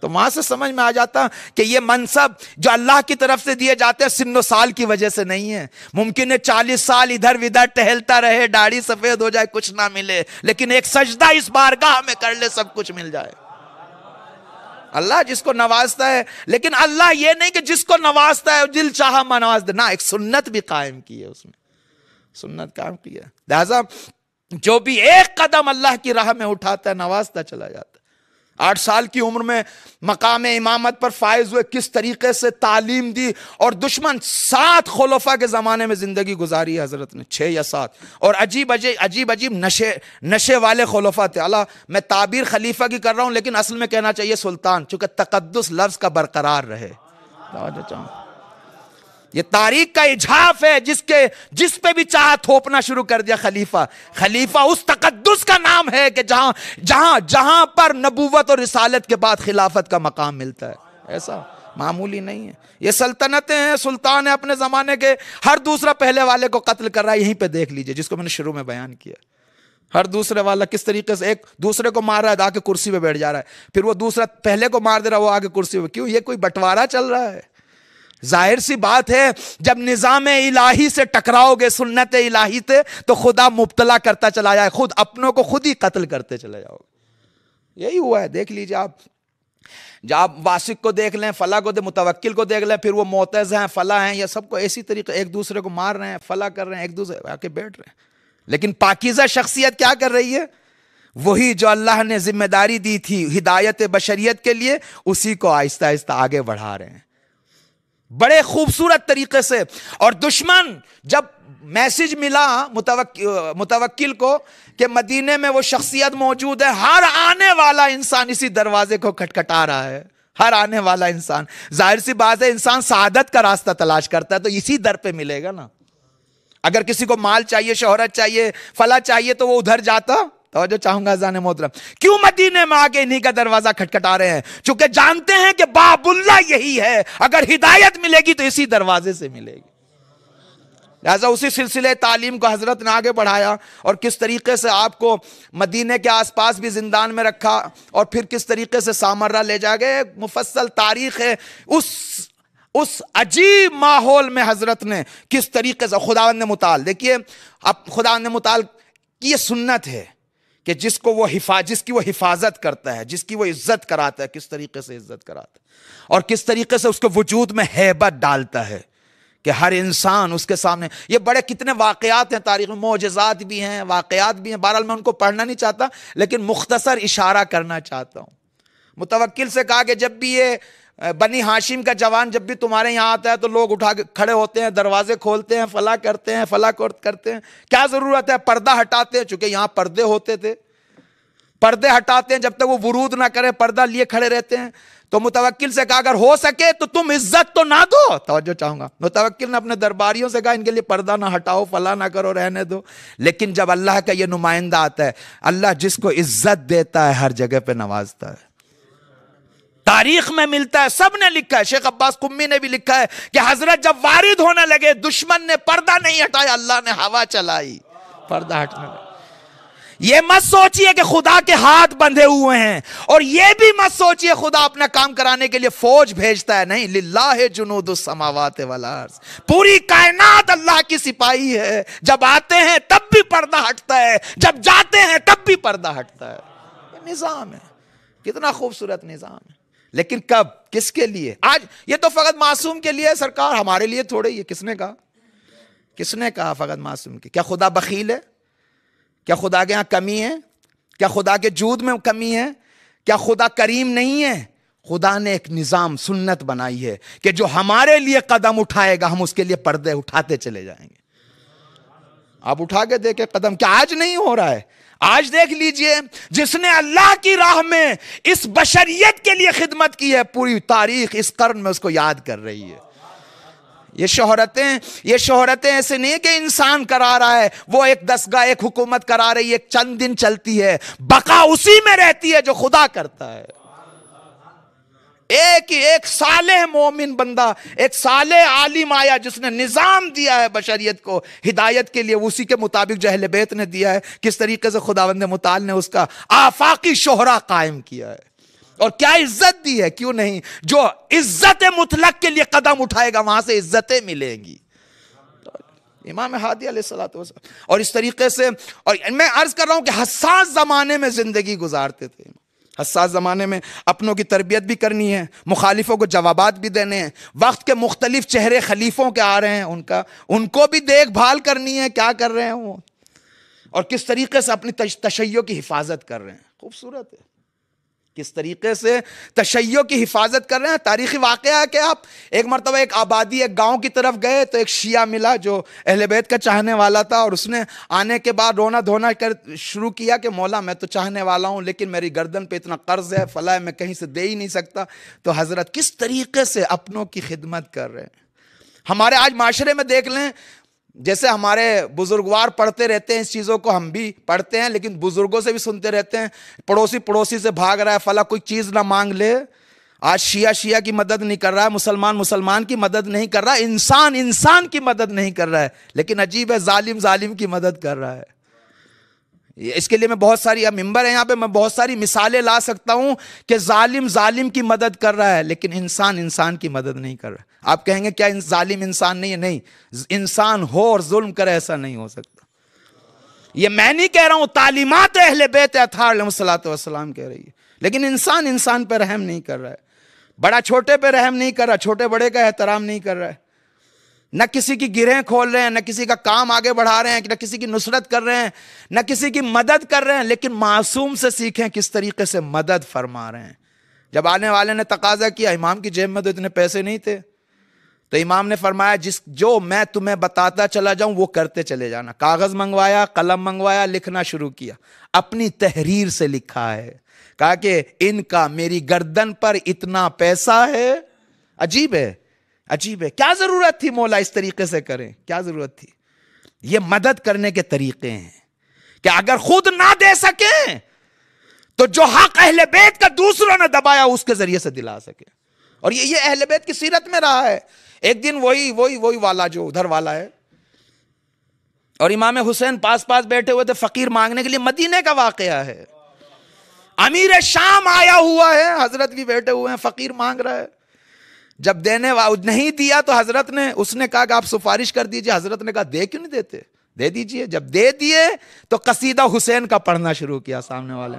تو وہاں سے سمجھ میں آ جاتا کہ یہ منصب جو اللہ کی طرف سے دیے جاتے ہیں سن و سال کی وجہ سے نہیں ہے. ممکن ہے 40 سال ادھر ودھر ٹہلتا رہے، داڑھی سفید ہو جائے، کچھ نہ ملے، لیکن ایک سجدہ اس بارگاہ میں کر لے سب کچھ مل جائے. اللہ جس کو نوازتا ہے، لیکن اللہ یہ نہیں کہ جس کو نوازتا ہے دل چاہا نواز دے، نہ، ایک سنت بھی قائم کی ہے، اس میں سنت قائم کی ہے. لہذا جو بھی ایک قدم اللہ کی راہ میں اٹھاتا ہے نوازتا چلا جاتا ہے. 8 سال کی عمر میں مقام امامت پر فائز ہوئے، کس طریقے سے تعلیم دی، اور دشمن 7 خلفاء کے زمانے میں زندگی گزاری ہے حضرت نے، 6 یا 7، اور عجیب نشے والے خلفاء تھے. اللہ، میں تعبیر خلیفہ کی کر رہا ہوں لیکن اصل میں کہنا چاہیے سلطان، چونکہ تقدس لفظ کا برقرار رہے. یہ تاریخ کا اجحاف ہے جس پہ بھی چاہا تھوپنا شروع کر دیا خلیفہ اس تقدس کا نام ہے کہ جہاں پر نبوت اور رسالت کے بعد خلافت کا مقام ملتا ہے. ایسا معمولی نہیں ہے. یہ سلطنتیں ہیں، سلطان ہیں اپنے زمانے کے، ہر دوسرا پہلے والے کو قتل کر رہا ہے. یہیں پہ دیکھ لیجئے جس کو میں نے شروع میں بیان کیا، ہر دوسرے والا کس طریقے سے ایک دوسرے کو مار رہا ہے، آگے کرسی پہ بیٹھ جا رہا ہے، پھر وہ دوسرا پہلے کو مار دے رہا ہے، وہ آگے کرسی پہ. کیوں؟ یہ کوئی بٹوارا چل رہا ہے. ظاہر سی بات ہے جب نظام الہی سے ٹکراؤ گے، سنت الہی سے، تو خدا مبتلا کرتا چلا جائے، خود اپنوں کو خود ہی قتل کرتے چلے جاؤ گے. یہی ہوا ہے. دیکھ لیجئے آپ، جب آپ واسق کو دیکھ لیں، فلاں کو متوکل کو دیکھ لیں، پھر وہ معتز ہیں، فلاں ہیں، یہ سب کو اسی طریقے ایک دوسرے کو مار رہے ہیں، فلاں کر رہے ہیں، ایک دوسرے آ کے بیٹھ رہے ہیں. لیکن پاکیزہ شخصیت کیا کر رہی ہے؟ وہی جو اللہ نے ذمہ داری دی تھی ہدایت بشریت کے لیے، اسی کو آہستہ آہستہ آگے بڑھا رہے ہیں بڑے خوبصورت طریقے سے. اور دشمن جب میسج ملا متوکل کو کہ مدینے میں وہ شخصیت موجود ہے، ہر آنے والا انسان اسی دروازے کو کھٹکھٹا رہا ہے، ہر آنے والا انسان. ظاہر سی بات ہے انسان سعادت کا راستہ تلاش کرتا ہے تو اسی در پہ ملے گا نا. اگر کسی کو مال چاہیے، شہرت چاہیے، فلاں چاہیے، تو وہ ادھر جاتا. توجہ چاہوں گا اذان محترم، کیوں مدینے میں آگے انہی کا دروازہ کھٹکھٹا رہے ہیں؟ چونکہ جانتے ہیں کہ باب اللہ یہی ہے، اگر ہدایت ملے گی تو اسی دروازے سے ملے گی. لہذا اسی سلسلے تعلیم کو حضرت نے آگے بڑھایا، اور کس طریقے سے آپ کو مدینے کے آس پاس بھی زندان میں رکھا، اور پھر کس طریقے سے سامرہ لے جا گئے. مفصل تاریخ ہے. اس عجیب ماحول میں حضرت نے کس طریقے سے خداوند متعال، دیکھیے اب خداوند متعال کی یہ سنت ہے کہ جس کی وہ حفاظت کرتا ہے، جس کی وہ عزت کراتا ہے، کس طریقے سے عزت کراتا ہے، اور کس طریقے سے اس کے وجود میں ہیبت ڈالتا ہے کہ ہر انسان اس کے سامنے، یہ بڑے کتنے واقعات ہیں تاریخ میں، معجزات بھی ہیں، واقعات بھی ہیں، بہرحال میں ان کو پڑھنا نہیں چاہتا لیکن مختصر اشارہ کرنا چاہتا ہوں۔ متوکل سے کہا کہ جب بھی یہ بنی ہاشم کا جوان جب بھی تمہارے یہاں آتا ہے تو لوگ اٹھا کے کھڑے ہوتے ہیں، دروازے کھولتے ہیں، فلاں کرتے ہیں، فلاں کرتے ہیں، کیا ضرورت ہے؟ پردہ ہٹاتے ہیں، چونکہ یہاں پردے ہوتے تھے، پردے ہٹاتے ہیں، جب تک وہ ورود نہ کرے پردہ لیے کھڑے رہتے ہیں۔ تو متوکل سے کہا اگر ہو سکے تو تم عزت تو نہ دو، توجہ چاہوں گا، متوکل نے اپنے درباریوں سے کہا ان کے لیے پردہ نہ ہٹاؤ، فلاں نہ کرو، رہنے دو۔ لیکن جب اللہ کا یہ نمائندہ آتا ہے، اللہ جس کو عزت دیتا ہے ہر جگہ پہ نوازتا ہے۔ تاریخ میں ملتا ہے، سب نے لکھا ہے، شیخ عباس قمی نے بھی لکھا ہے کہ حضرت جب وارد ہونے لگے دشمن نے پردہ نہیں ہٹایا، اللہ نے ہوا چلائی، پردہ ہٹنے لگا۔ یہ مت سوچئے کہ خدا کے ہاتھ بندھے ہوئے ہیں، اور یہ بھی مت سوچئے خدا اپنا کام کرانے کے لیے فوج بھیجتا ہے، نہیں، للہ جنود السماوات والارض، پوری کائنات اللہ کی سپاہی ہے، جب آتے ہیں تب بھی پردہ ہٹتا ہے، جب جاتے ہیں تب بھی پردہ ہٹتا ہے۔ یہ نظام ہے، کتنا خوبصورت نظام ہے، لیکن کب، کس کے لیے؟ آج یہ تو فقط معصوم کے لیے ہے سرکار، ہمارے لیے تھوڑے ہی ہے۔ کس نے کہا؟ کس نے کہا فقط معصوم کی؟ کیا خدا بخیل ہے؟ کیا خدا کے ہاں کمی ہے؟ کیا خدا کے جود میں کمی ہے؟ کیا خدا کریم نہیں ہے؟ خدا نے ایک نظام، سنت بنائی ہے کہ جو ہمارے لیے قدم اٹھائے گا ہم اس کے لیے پردے اٹھاتے چلے جائیں گے۔ آپ اٹھا کے دیکھیں قدم، کیا آج نہیں ہو رہا ہے؟ آج دیکھ لیجئے، جس نے اللہ کی راہ میں اس بشریت کے لیے خدمت کی ہے، پوری تاریخ اس قرن میں اس کو یاد کر رہی ہے۔ یہ شہرتیں ایسے نہیں کہ انسان کرا رہا ہے، وہ ایک دستگاہ، ایک حکومت کرا رہی ہے، ایک چند دن چلتی ہے، بقا اسی میں رہتی ہے جو خدا کرتا ہے۔ ایک صالح مومن بندہ، ایک صالح عالم آیا جس نے نظام دیا ہے بشریت کو ہدایت کے لیے، اسی کے مطابق جو اہل بیت نے دیا ہے، کس طریقے سے خداوند متعال نے اس کا آفاقی شہرہ قائم کیا ہے، اور کیا عزت دی ہے۔ کیوں نہیں؟ جو عزت مطلق کے لیے قدم اٹھائے گا وہاں سے عزتیں ملیں گی۔ امام ہادی علیہ السلام، اور اس طریقے سے، اور میں عرض کر رہا ہوں کہ حساس زمانے میں زندگی گزارتے تھے، حساس زمانے میں اپنوں کی تربیت بھی کرنی ہے، مخالفوں کو جوابات بھی دینے ہیں، وقت کے مختلف چہرے خلیفوں کے آ رہے ہیں، ان کو بھی دیکھ بھال کرنی ہے، کیا کر رہے ہیں وہ، اور کس طریقے سے اپنی تشیع کی حفاظت کر رہے ہیں۔ خوبصورت ہے کس طریقے سے تشیع کی حفاظت کر رہے ہیں۔ تاریخی واقعہ ہے کہ آپ ایک مرتبہ ایک آبادی، ایک گاؤں کی طرف گئے تو ایک شیعہ ملا جو اہل بیت کا چاہنے والا تھا، اور اس نے آنے کے بعد رونا دھونا کر شروع کیا کہ مولا میں تو چاہنے والا ہوں لیکن میری گردن پہ اتنا قرض ہے، فلاں ہے، میں کہیں سے دے ہی نہیں سکتا۔ تو حضرت کس طریقے سے اپنوں کی خدمت کر رہے ہیں۔ ہمارے آج معاشرے میں دیکھ لیں، جیسے ہمارے بزرگوار پڑھتے رہتے ہیں اس چیزوں کو، ہم بھی پڑھتے ہیں لیکن بزرگوں سے بھی سنتے رہتے ہیں، پڑوسی سے بھاگ رہا ہے، فلاں کوئی چیز نہ مانگ لے۔ آج شیعہ کی مدد نہیں کر رہا ہے، مسلمان کی مدد نہیں کر رہا ہے، انسان کی مدد نہیں کر رہا ہے، لیکن عجیب ہے ظالم کی مدد کر رہا ہے۔ اس کے لیے میں بہت ساری، اب ممبر ہے یہاں پہ، میں بہت ساری مثالیں لا سکتا ہوں کہ ظالم کی مدد کر رہا ہے لیکن انسان کی مدد نہیں کر رہا ہے۔ آپ کہیں گے کیا ظالم انسان نہیں ہے؟ نہیں، انسان ہو اور ظلم کرے ایسا نہیں ہو سکتا۔ یہ میں نہیں کہہ رہا ہوں، تعلیمات اہل بیت اطہار علیہ السلام کہہ رہی ہے، لیکن انسان پہ رحم نہیں کر رہا ہے، بڑا چھوٹے پہ رحم نہیں کر رہا، چھوٹے بڑے کا احترام نہیں کر رہا ہے، نہ کسی کی گرہیں کھول رہے ہیں، نہ کسی کا کام آگے بڑھا رہے ہیں، نہ کسی کی نصرت کر رہے ہیں، نہ کسی کی مدد کر رہے ہیں، لیکن معصوم سے سیکھیں کس طریقے سے مدد فرما رہے ہیں۔ جب آنے والے نے تقاضا کیا، امام کی جیب میں تو اتنے پیسے نہیں تھے، تو امام نے فرمایا جو میں تمہیں بتاتا چلا جاؤں وہ کرتے چلے جانا۔ کاغذ منگوایا، قلم منگوایا، لکھنا شروع کیا، اپنی تحریر سے لکھا ہے، کہا کہ ان کا میری گردن پر اتنا پیسہ ہے۔ عجیب ہے، کیا ضرورت تھی مولا اس طریقے سے کریں؟ کیا ضرورت تھی؟ یہ مدد کرنے کے طریقے ہیں کہ اگر خود نہ دے سکیں تو جو حق اہل بیت کا دوسروں نے دبایا اس کے ذریعے سے دلا سکے۔ اور یہ اہل بیت کی سیرت میں رہا ہے۔ ایک دن وہی والا جو ادھر والا ہے، اور امام حسین پاس بیٹھے ہوئے تھے فقیر مانگنے کے لیے، مدینے کا واقعہ ہے، امیر شام آیا ہوا ہے، حضرت بھی بیٹھے ہوئے ہیں، فقیر مانگ رہا ہے، جب نہیں دیا تو حضرت نے، اس نے کہا کہ آپ سفارش کر دیجئے، حضرت نے کہا دے کیوں نہیں دیتے، دے دیجئے۔ جب دے دیے تو قصیدہ حسین کا پڑھنا شروع کیا، سامنے والے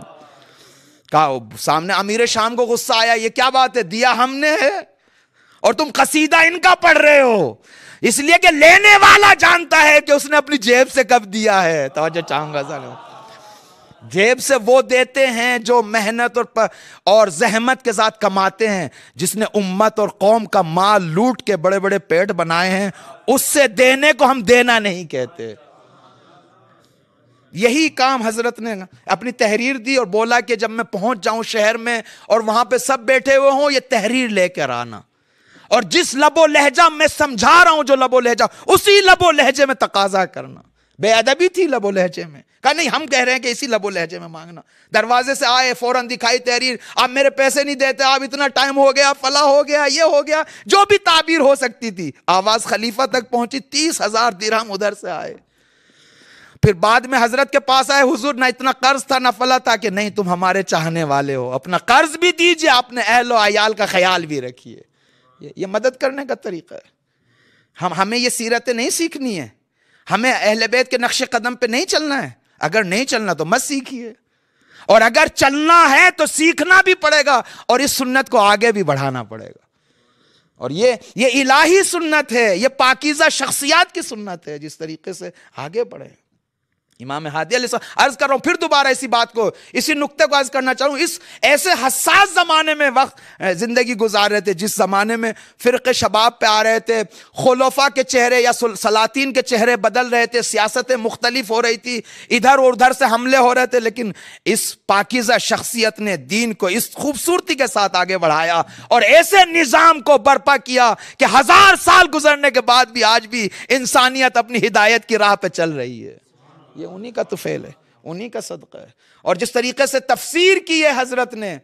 کہا، سامنے امیر شام کو غصہ آیا، یہ کیا بات ہے، دیا ہم نے ہے اور تم قصیدہ ان کا پڑھ رہے ہو، اس لیے کہ لینے والا جانتا ہے کہ اس نے اپنی جیب سے کب دیا ہے. توجہ چاہوں گا ذرا. جیب سے وہ دیتے ہیں جو محنت اور زحمت کے ساتھ کماتے ہیں. جس نے امت اور قوم کا مال لوٹ کے بڑے بڑے پیٹ بنائے ہیں، اس سے دینے کو ہم دینا نہیں کہتے. یہی کام حضرت نے اپنی تحریر دی اور بولا کہ جب میں پہنچ جاؤں شہر میں اور وہاں پہ سب بیٹھے ہوئے ہوں، یہ تحریر لے کر آنا، اور جس لب و لہجہ میں سمجھا رہا ہوں، جو لب و لہجہ، اسی لب و لہجے میں تقاضا کرنا. بے ادبی تھی لب و لہجے میں. کہا نہیں، ہم کہہ رہے ہیں کہ اسی لب و لہجے میں مانگنا. دروازے سے آئے، فوراً دکھائی تحریر. آپ میرے پیسے نہیں دیتے، آپ اتنا ٹائم ہو گیا، فلاں ہو گیا، یہ ہو گیا، جو بھی تعبیر ہو سکتی تھی. آواز خلیفہ تک پہنچی، 30,000 درہم ادھر سے آئے. پھر بعد میں حضرت کے پاس آئے، حضور نہ اتنا قرض تھا نہ فلا تھا. کہ نہیں، تم ہمارے چاہنے والے ہو، اپنا قرض بھی دیجئے، اپنے اہل و عیال کا خیال بھی رکھیے. یہ مدد کرنے کا طریقہ ہے. ہمیں یہ سیرتیں نہیں سیکھنی ہے، ہمیں اہل بیت کے نقش قدم پہ نہیں چلنا ہے. اگر نہیں چلنا تو مت سیکھیے، اور اگر چلنا ہے تو سیکھنا بھی پڑے گا، اور اس سنت کو آگے بھی بڑھانا پڑے گا. اور یہ الہی سنت ہے، یہ پاکیزہ شخصیات کی سنت ہے. جس طریقے سے آگے بڑھے امام ہادی علیہ السلام. عرض کر رہا ہوں پھر دوبارہ اسی بات کو، اسی نقطے کو عرض کرنا چاہوں. اس ایسے حساس زمانے میں وقت زندگی گزار رہے تھے، جس زمانے میں فرقے شباب پہ آ رہے تھے، خلفاء کے چہرے یا سلاطین کے چہرے بدل رہے تھے، سیاستیں مختلف ہو رہی تھی، ادھر اور ادھر سے حملے ہو رہے تھے. لیکن اس پاکیزہ شخصیت نے دین کو اس خوبصورتی کے ساتھ آگے بڑھایا، اور ایسے نظام کو برپا کیا کہ 1000 سال گزرنے کے بعد بھی آج بھی انسانیت اپنی ہدایت کی راہ پہ چل رہی ہے. یہ انہی کا طفیل ہے، انہی کا صدقہ ہے. اور جس طریقے سے تفسیر کی ہے حضرت نے،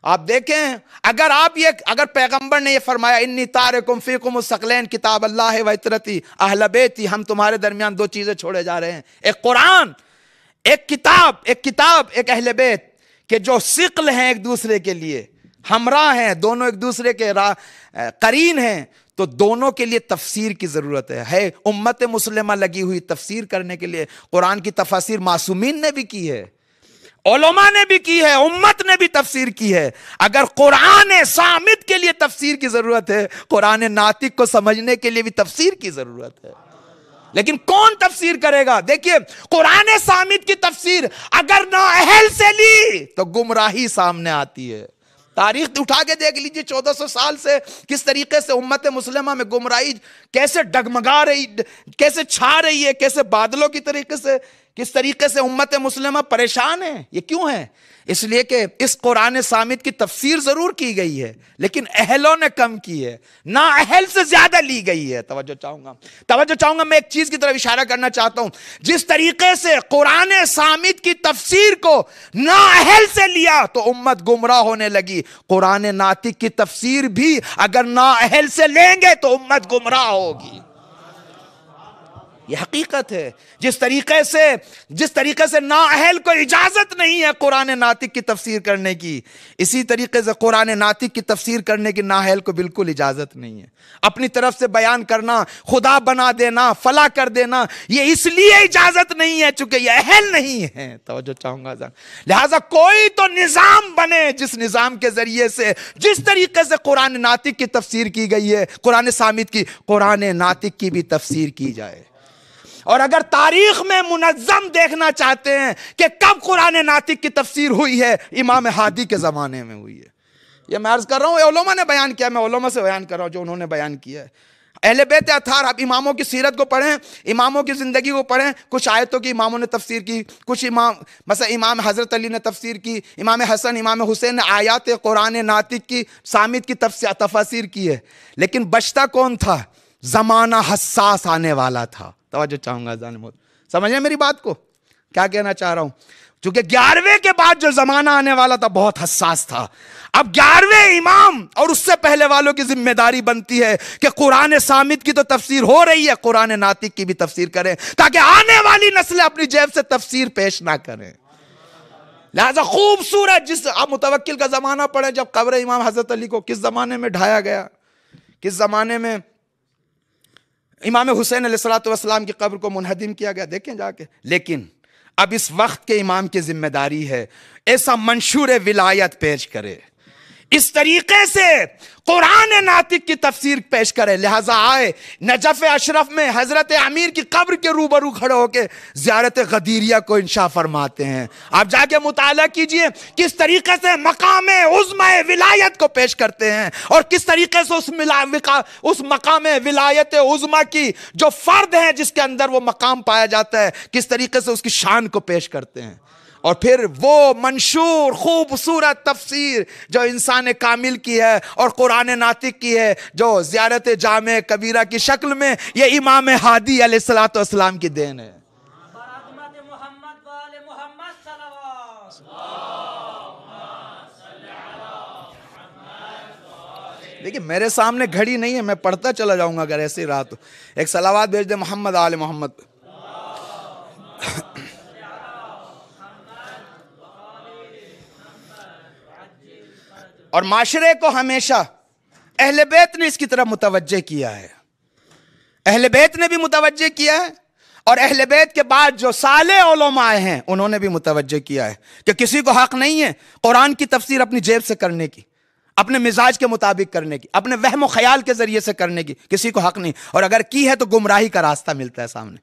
آپ دیکھیں، اگر پیغمبر نے یہ فرمایا انی تارکم فیکم الثقلین کتاب اللہ و عترتی اہل بیتی، ہم تمہارے درمیان 2 چیزیں چھوڑے جا رہے ہیں، ایک قرآن، ایک کتاب، ایک اہل بیت، کہ جو ثقل ہیں ایک دوسرے کے لیے، ہمراہ ہیں، دونوں ایک دوسرے کے قرین ہیں. تو دونوں کے لیے تفسیر کی ضرورت ہے. امت مسلمہ لگی ہوئی تفسیر کرنے کے لیے. قرآن کی تفاسیر معصومین نے بھی کی ہے، علماء نے بھی کی ہے، امت نے بھی تفسیر کی ہے. اگر قرآن صامت کے لیے تفسیر کی ضرورت ہے، قرآن ناطق کو سمجھنے کے لیے بھی تفسیر کی ضرورت ہے. لیکن کون تفسیر کرے گا؟ دیکھیے، قرآن صامت کی تفسیر اگر نااہل سے لی تو گمراہی سامنے آتی ہے. تاریخ اٹھا کے دیکھ لیجئے، 1400 سال سے کس طریقے سے امت مسلمہ میں گمراہی کیسے ڈگمگا رہی، کیسے چھا رہی ہے، کیسے بادلوں کی طریقے سے، کس طریقے سے امت مسلمہ پریشان ہے. یہ کیوں ہے؟ اس لیے کہ اس قرآن صامت کی تفسیر ضرور کی گئی ہے، لیکن اہلوں نے کم کی ہے، نا اہل سے زیادہ لی گئی ہے. توجہ چاہوں گا میں ایک چیز کی طرف اشارہ کرنا چاہتا ہوں. جس طریقے سے قرآن صامت کی تفسیر کو نا اہل سے لیا تو امت گمراہ ہونے لگی. قرآن ناطق کی تفسیر بھی اگر نا اہل سے لیں گے تو امت گمراہ ہوگی. یہ حقیقت ہے. جس طریقے سے نااہل کو اجازت نہیں ہے قرآن ناطق کی تفسیر کرنے کی، اسی طریقے سے قرآن ناطق کی تفسیر کرنے کی نااہل کو بالکل اجازت نہیں ہے. اپنی طرف سے بیان کرنا، خدا بنا دینا، فلا کر دینا، یہ اس لیے اجازت نہیں ہے چونکہ یہ اہل نہیں ہے. توجہ چاہوں گا. لہٰذا کوئی تو نظام بنے جس نظام کے ذریعے سے، جس طریقے سے قرآن ناطق کی تفسیر کی گئی ہے، قرآن صامت کی، قرآن ناطق کی بھی تفسیر کی جائے. اور اگر تاریخ میں منظم دیکھنا چاہتے ہیں کہ کب قرآن ناطق کی تفسیر ہوئی ہے، امام ہادی کے زمانے میں ہوئی ہے. یہ میں عرض کر رہا ہوں، علماء نے بیان کیا، میں علماء سے بیان کر رہا ہوں جو انہوں نے بیان کیا ہے. اہل بیت اطہار، آپ اماموں کی سیرت کو پڑھیں، اماموں کی زندگی کو پڑھیں. کچھ آیتوں کی اماموں نے تفسیر کی، کچھ مثلا امام حضرت علی نے تفسیر کی، امام حسن، امام حسین نے آیات قرآن ناطق کی صامت کی تفسیر کی ہے. لیکن بچتا کون تھا؟ زمانہ حساس آنے والا تھا. توجہ چاہوں گا، سمجھیں میری بات کو، کیا کہنا چاہ رہا ہوں. چونکہ 11ویں کے بعد جو زمانہ آنے والا تھا بہت حساس تھا. اب 11ویں امام اور اس سے پہلے والوں کی ذمہ داری بنتی ہے کہ قرآن صامت کی تو تفسیر ہو رہی ہے، قرآن ناطق کی بھی تفسیر کریں تاکہ آنے والی نسلیں اپنی جیب سے تفسیر پیش نہ کریں. لہذا خوبصورت، جس آپ متوکل کا زمانہ پڑھیں، جب قبر امام حضرت علی کو کس زمانے میں ڈھایا گیا، کس زمانے میں امام حسین علیہ السلام کی قبر کو منہدم کیا گیا، دیکھیں جا کے. لیکن اب اس وقت کے امام کی ذمہ داری ہے ایسا منشور ولایت پیش کرے، اس طریقے سے قرآن ناطق کی تفسیر پیش کرے. لہذا آئے نجف اشرف میں حضرت امیر کی قبر کے روبرو کھڑے ہو کے زیارت غدیریہ کو انشاء فرماتے ہیں. آپ جا کے مطالعہ کیجئے کس طریقے سے مقام عظمہ ولایت کو پیش کرتے ہیں اور کس طریقے سے اس مقام ولایت عظمہ کی جو فرد ہے جس کے اندر وہ مقام پایا جاتا ہے کس طریقے سے اس کی شان کو پیش کرتے ہیں. اور پھر وہ منشور خوبصورت تفسیر جو انسان کامل کی ہے اور قرآن ناطق کی ہے جو زیارت جامع کبیرہ کی شکل میں یہ امام ہادی علیہ السلام کی دین ہے. دیکھیں میرے سامنے گھڑی نہیں ہے، میں پڑھتا چلا جاؤں گا اگر ایسی رہا تو. ایک صلوات بھیج دے محمد آل محمد. اور معاشرے کو ہمیشہ اہل بیت نے اس کی طرف متوجہ کیا ہے، اہل بیت نے بھی متوجہ کیا ہے اور اہل بیت کے بعد جو صالح علماء ہیں انہوں نے بھی متوجہ کیا ہے کہ کسی کو حق نہیں ہے قرآن کی تفسیر اپنی جیب سے کرنے کی، اپنے مزاج کے مطابق کرنے کی، اپنے وہم و خیال کے ذریعے سے کرنے کی، کسی کو حق نہیں. اور اگر کی ہے تو گمراہی کا راستہ ملتا ہے سامنے.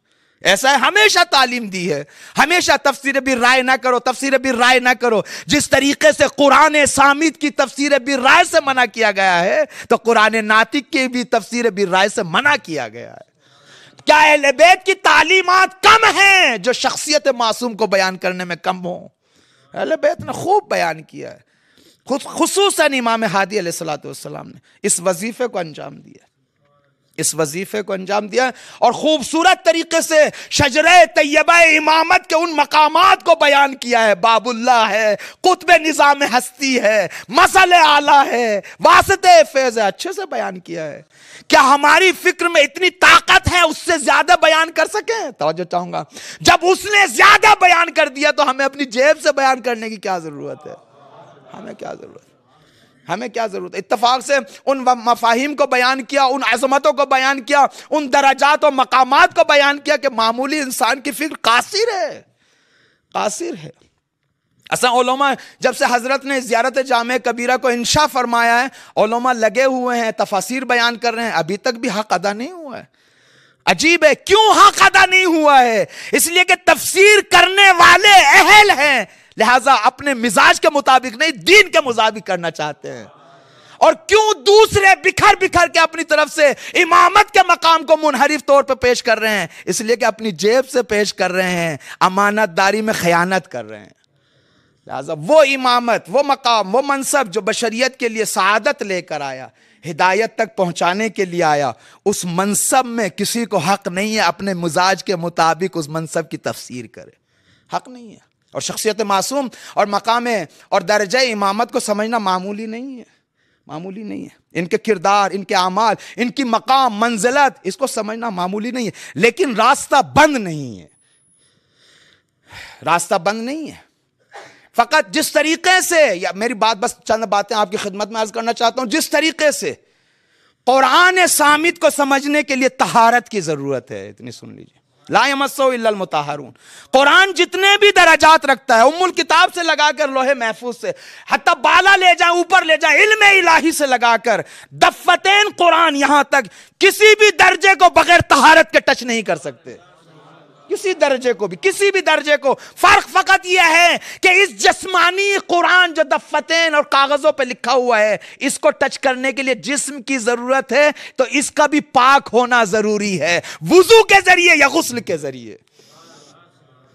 ایسا ہے ہمیشہ تعلیم دی ہے، ہمیشہ تفسیر بی رائے نہ کرو، تفسیر بی رائے نہ کرو. جس طریقے سے قرآن صامت کی تفسیر بی رائے سے منع کیا گیا ہے تو قرآن ناطق کی بھی تفسیر بی رائے سے منع کیا گیا ہے. کیا اہل بیت کی تعلیمات کم ہیں جو شخصیت معصوم کو بیان کرنے میں کم ہوں؟ اہل بیت نے خوب بیان کیا ہے، خصوصاً امام ہادی علیہ السلام نے اس وظیفے کو انجام دیا، اس وظیفے کو انجام دیا اور خوبصورت طریقے سے شجرہ طیبہ امامت کے ان مقامات کو بیان کیا ہے. باب اللہ ہے، قطب نظام ہستی ہے، مسئلہ اعلیٰ ہے، واسطہ فیض ہے، اچھے سے بیان کیا ہے. کیا ہماری فکر میں اتنی طاقت ہے اس سے زیادہ بیان کر سکیں؟ توجہ چاہوں گا. جب اس نے زیادہ بیان کر دیا تو ہمیں اپنی جیب سے بیان کرنے کی کیا ضرورت ہے؟ ہمیں کیا ضرورت ہے؟ ہمیں کیا ضرورت ہے؟ اتفاق سے ان مفاہیم کو بیان کیا، ان عظمتوں کو بیان کیا، ان درجات و مقامات کو بیان کیا کہ معمولی انسان کی فکر قاصر ہے، قاصر ہے. اصلا علماء جب سے حضرت نے زیارت جامع کبیرہ کو انشاء فرمایا ہے علماء لگے ہوئے ہیں، تفاسیر بیان کر رہے ہیں، ابھی تک بھی حق ادا نہیں ہوا ہے. عجیب ہے، کیوں حق ادا نہیں ہوا ہے؟ اس لیے کہ تفسیر کرنے والے اہل ہیں، لہٰذا اپنے مزاج کے مطابق نہیں دین کے مطابق کرنا چاہتے ہیں. اور کیوں دوسرے بکھر بکھر کے اپنی طرف سے امامت کے مقام کو منحرف طور پہ پیش کر رہے ہیں؟ اس لیے کہ اپنی جیب سے پیش کر رہے ہیں، امانت داری میں خیانت کر رہے ہیں. لہٰذا وہ امامت، وہ مقام، وہ منصب جو بشریت کے لیے سعادت لے کر آیا، ہدایت تک پہنچانے کے لیے آیا، اس منصب میں کسی کو حق نہیں ہے اپنے مزاج کے مطابق اس منصب کی تفسیر کرے. حق نہیں ہے. اور شخصیت معصوم اور مقام اور درجہ امامت کو سمجھنا معمولی نہیں ہے، معمولی نہیں ہے. ان کے کردار، ان کے اعمال، ان کی مقام، منزلت، اس کو سمجھنا معمولی نہیں ہے. لیکن راستہ بند نہیں ہے، راستہ بند نہیں ہے. فقط جس طریقے سے، یا میری بات بس چند باتیں آپ کی خدمت میں عرض کرنا چاہتا ہوں، جس طریقے سے قرآن صامت کو سمجھنے کے لیے طہارت کی ضرورت ہے، اتنی سن لیجیے. لا یمسہ الا المطہرون. قرآن جتنے بھی درجات رکھتا ہے، ام الکتاب سے لگا کر لوح محفوظ سے، حتی بالا لے جائیں، اوپر لے جائیں، علم الہی سے لگا کر دفتین قرآن، یہاں تک کسی بھی درجے کو بغیر طہارت کے ٹچ نہیں کر سکتے. کسی درجے کو بھی، کسی بھی درجے کو. فرق فقط یہ ہے کہ اس جسمانی قرآن جو دفتین اور کاغذوں پہ لکھا ہوا ہے، اس کو ٹچ کرنے کے لیے جسم کی ضرورت ہے، تو اس کا بھی پاک ہونا ضروری ہے، وضو کے ذریعے یا غسل کے ذریعے.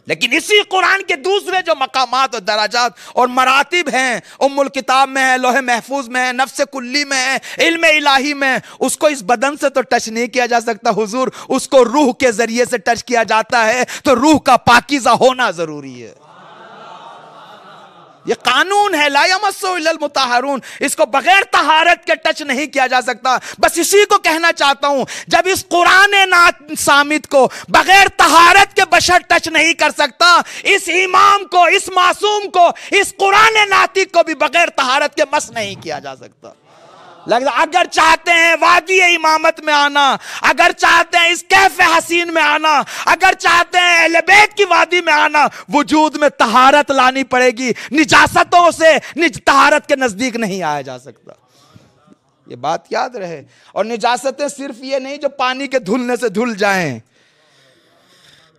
لیکن اسی قرآن کے دوسرے جو مقامات اور درجات اور مراتب ہیں، ام الکتاب میں ہے، لوح محفوظ میں ہے، نفس کلی میں ہے، علم الہی میں، اس کو اس بدن سے تو ٹچ نہیں کیا جا سکتا حضور، اس کو روح کے ذریعے سے ٹچ کیا جاتا ہے، تو روح کا پاکیزہ ہونا ضروری ہے. یہ قانون ہے، لا یمسہ الا المطہرون. اس کو بغیر طہارت کے ٹچ نہیں کیا جا سکتا. بس اسی کو کہنا چاہتا ہوں، جب اس قرآن صامت کو بغیر طہارت کے بشر ٹچ نہیں کر سکتا، اس امام کو، اس معصوم کو، اس قرآن ناطق کو بھی بغیر طہارت کے مس نہیں کیا جا سکتا. اگر چاہتے ہیں وادی امامت میں آنا، اگر چاہتے ہیں اس کیف حسین میں آنا، اگر چاہتے ہیں اہل بیت کی وادی میں آنا، وجود میں طہارت لانی پڑے گی. نجاستوں سے طہارت کے نزدیک نہیں آیا جا سکتا. یہ بات یاد رہے. اور نجاستیں صرف یہ نہیں جو پانی کے دھلنے سے دھل جائیں،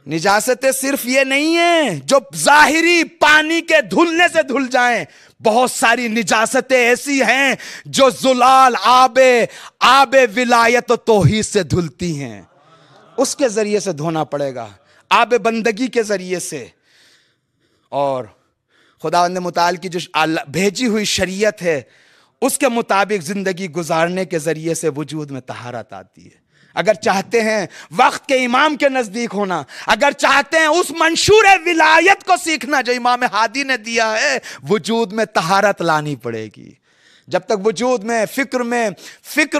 نجاستیں صرف یہ نہیں ہیں جو ظاہری پانی کے دھلنے سے دھل جائیں. بہت ساری نجاستیں ایسی ہیں جو زلال آب ولایت و توحید سے دھلتی ہیں. اس کے ذریعے سے دھونا پڑے گا، آب بندگی کے ذریعے سے. اور خداوند متعال کی جو بھیجی ہوئی شریعت ہے اس کے مطابق زندگی گزارنے کے ذریعے سے وجود میں طہارت آتی ہے. اگر چاہتے ہیں وقت کے امام کے نزدیک ہونا، اگر چاہتے ہیں اس منشور ولایت کو سیکھنا جو امام ہادی نے دیا ہے، وجود میں طہارت لانی پڑے گی. جب تک وجود میں، فکر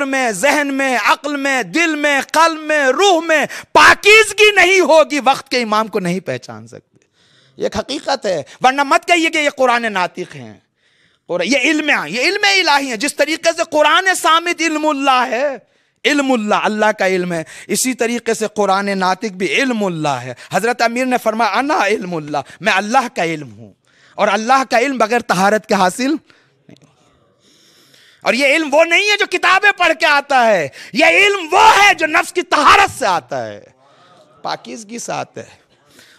میں، ذہن میں، عقل میں، دل میں، قلب میں، روح میں پاکیزگی نہیں ہوگی، وقت کے امام کو نہیں پہچان سکتے. یہ ایک حقیقت ہے. ورنہ مت کہیے کہ یہ قرآن ناطق ہیں، یہ علم الہی ہے. جس طریقے سے قرآن صامت علم اللہ ہے، علم اللہ کا علم ہے، اسی طریقے سے قرآن ناطق بھی علم اللہ ہے. حضرت امیر نے فرمایا انا علم اللہ، میں اللہ کا علم ہوں. اور اللہ کا علم بغیر طہارت کے حاصل نہیں. اور یہ علم وہ نہیں ہے جو کتابیں پڑھ کے آتا ہے، یہ علم وہ ہے جو نفس کی طہارت سے آتا ہے، پاکیزگی سے آتا ہے.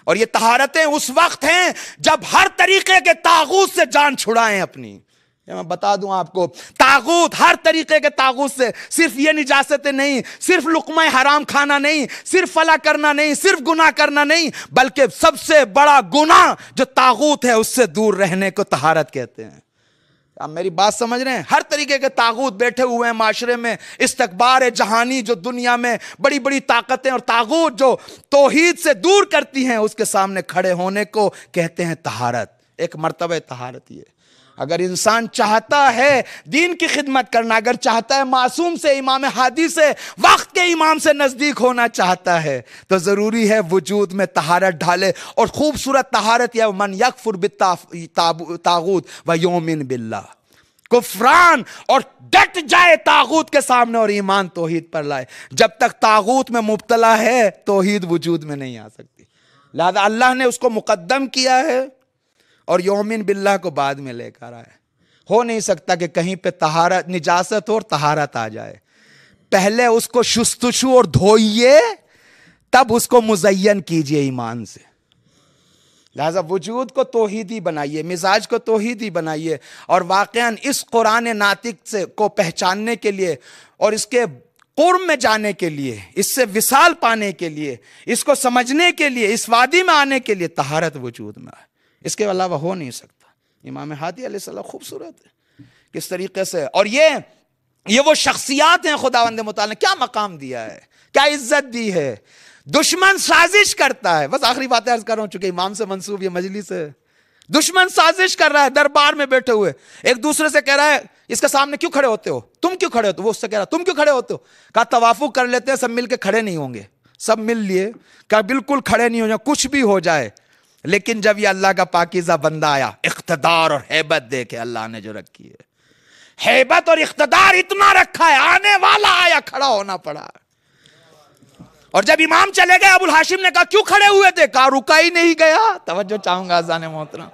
اور یہ طہارتیں اس وقت ہیں جب ہر طریقے کے طاغوت سے جان چھڑائیں اپنی. میں بتا دوں آپ کو، طاغوت، ہر طریقے کے طاغوت سے، صرف یہ نجاستیں نہیں، صرف لقمہ حرام کھانا نہیں، صرف فلا کرنا نہیں، صرف گناہ کرنا نہیں، بلکہ سب سے بڑا گناہ جو طاغوت ہے اس سے دور رہنے کو طہارت کہتے ہیں. آپ میری بات سمجھ رہے ہیں؟ ہر طریقے کے طاغوت بیٹھے ہوئے ہیں معاشرے میں، استکبار جہانی جو دنیا میں بڑی بڑی طاقتیں اور طاغوت جو توحید سے دور کرتی ہیں، اس کے سامنے کھڑے ہونے کو کہتے ہیں طہارت. ایک مرتبہ طہارت یہ. اگر انسان چاہتا ہے دین کی خدمت کرنا، اگر چاہتا ہے معصوم سے، امام ہادی سے، وقت کے امام سے نزدیک ہونا چاہتا ہے، تو ضروری ہے وجود میں طہارت ڈھالے. اور خوبصورت طہارت یہ من یکفر بالطاغوت و یؤمن باللہ، کفران اور ڈٹ جائے طاغوت کے سامنے اور ایمان توحید پر لائے. جب تک طاغوت میں مبتلا ہے توحید وجود میں نہیں آ سکتی. لہذا اللہ نے اس کو مقدم کیا ہے اور یومن باللہ کو بعد میں لے کر آئے. ہو نہیں سکتا کہ کہیں پہ طہارت، نجاست اور طہارت آ جائے. پہلے اس کو شستشو اور دھوئیے، تب اس کو مزین کیجئے ایمان سے. لہذا وجود کو توحیدی بنائیے، مزاج کو توحیدی بنائیے. اور واقعاً اس قرآن ناطق سے کو پہچاننے کے لیے اور اس کے قرب میں جانے کے لیے، اس سے وصال پانے کے لیے، اس کو سمجھنے کے لیے، اس وادی میں آنے کے لیے طہارت وجود میں آئے. اس کے علاوہ ہو نہیں سکتا. امام ہادی علیہ السلام خوبصورت ہے کس طریقے سے. اور یہ وہ شخصیات ہیں خداوند متعال نے کیا مقام دیا ہے، کیا عزت دی ہے. دشمن سازش کرتا ہے، بس آخری باتیں عرض کر رہا ہوں چونکہ امام سے منسوب یہ مجلس ہے. دشمن سازش کر رہا ہے دربار میں بیٹھے ہوئے، ایک دوسرے سے کہہ رہا ہے اس کے سامنے کیوں کھڑے ہوتے ہو، تم کیوں کھڑے ہوتے ہو. وہ اس سے کہہ رہا تم کیوں کھڑے ہوتے ہو. کہا توافق کر لیتے ہیں، سب مل کے کھڑے نہیں ہوں گے. سب مل لیے، کہا بالکل کھڑے نہیں ہو جائیں، کچھ بھی ہو جائے. لیکن جب یہ اللہ کا پاکیزہ بندہ آیا، اقتدار اور ہیبت دے کے اللہ نے جو رکھی ہے، ہیبت اور اقتدار اتنا رکھا ہے، آنے والا آیا کھڑا ہونا پڑا. اور جب امام چلے گئے، ابو الہاشم نے کہا کیوں کھڑے ہوئے تھے. کہا رکا ہی نہیں گیا. توجہ چاہوں گا اذان محترم،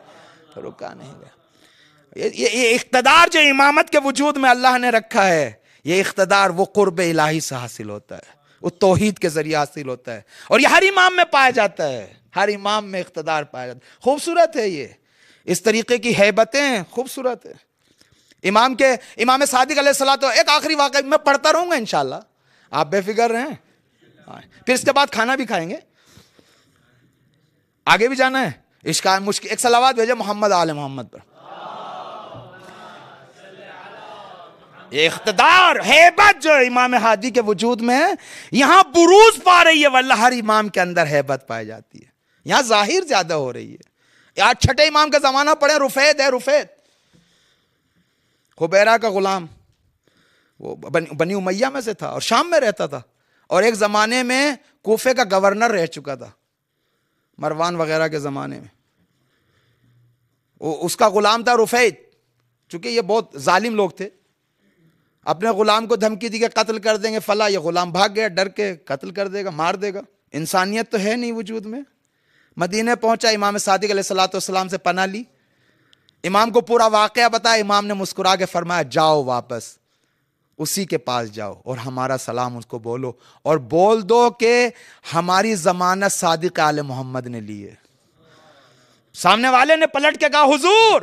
رکا نہیں گیا. یہ اقتدار جو امامت کے وجود میں اللہ نے رکھا ہے، یہ اقتدار وہ قرب الہی سے حاصل ہوتا ہے، وہ توحید کے ذریعے حاصل ہوتا ہے. اور یہ ہر امام میں پایا جاتا ہے، ہر امام میں اقتدار پایا جاتا ہے. خوبصورت ہے یہ، اس طریقے کی ہیبتیں خوبصورت ہے. امام صادق علیہ السلام. ایک آخری واقعہ میں پڑھتا رہوں گا انشاءاللہ، آپ بے فکر رہیں. پھر اس کے بعد کھانا بھی کھائیں گے، آگے بھی جانا ہے. اشکال مشکل ایک صلوات بھیجے محمد آل محمد پر. یہ اقتدار، ہیبت جو امام ہادی کے وجود میں ہے، یہاں بروز پا رہی ہے. واللہ ہر امام کے اندر ہیبت پائی جاتی ہے، یہاں ظاہر زیادہ ہو رہی ہے. یہاں چھٹے امام کا زمانہ پڑھیں، رفید ہے، رفید خبیرہ کا غلام، وہ بنی امیہ میں سے تھا اور شام میں رہتا تھا، اور ایک زمانے میں کوفے کا گورنر رہ چکا تھا مروان وغیرہ کے زمانے میں. اس کا غلام تھا رفید. چونکہ یہ بہت ظالم لوگ تھے، اپنے غلام کو دھمکی دی کہ قتل کر دیں گے فلاں، یہ غلام بھاگ گیا، ڈر کے قتل کر دے گا، مار دے گا. انسانیت تو ہے نہیں وجود میں. مدینے پہنچا، امام صادق علیہ السلام سے پناہ لی، امام کو پورا واقعہ بتایا. امام نے مسکرا کے فرمایا جاؤ واپس اسی کے پاس جاؤ اور ہمارا سلام اس کو بولو، اور بول دو کہ ہماری ضمانت صادق آل محمد نے لی ہے. سامنے والے نے پلٹ کے کہا حضور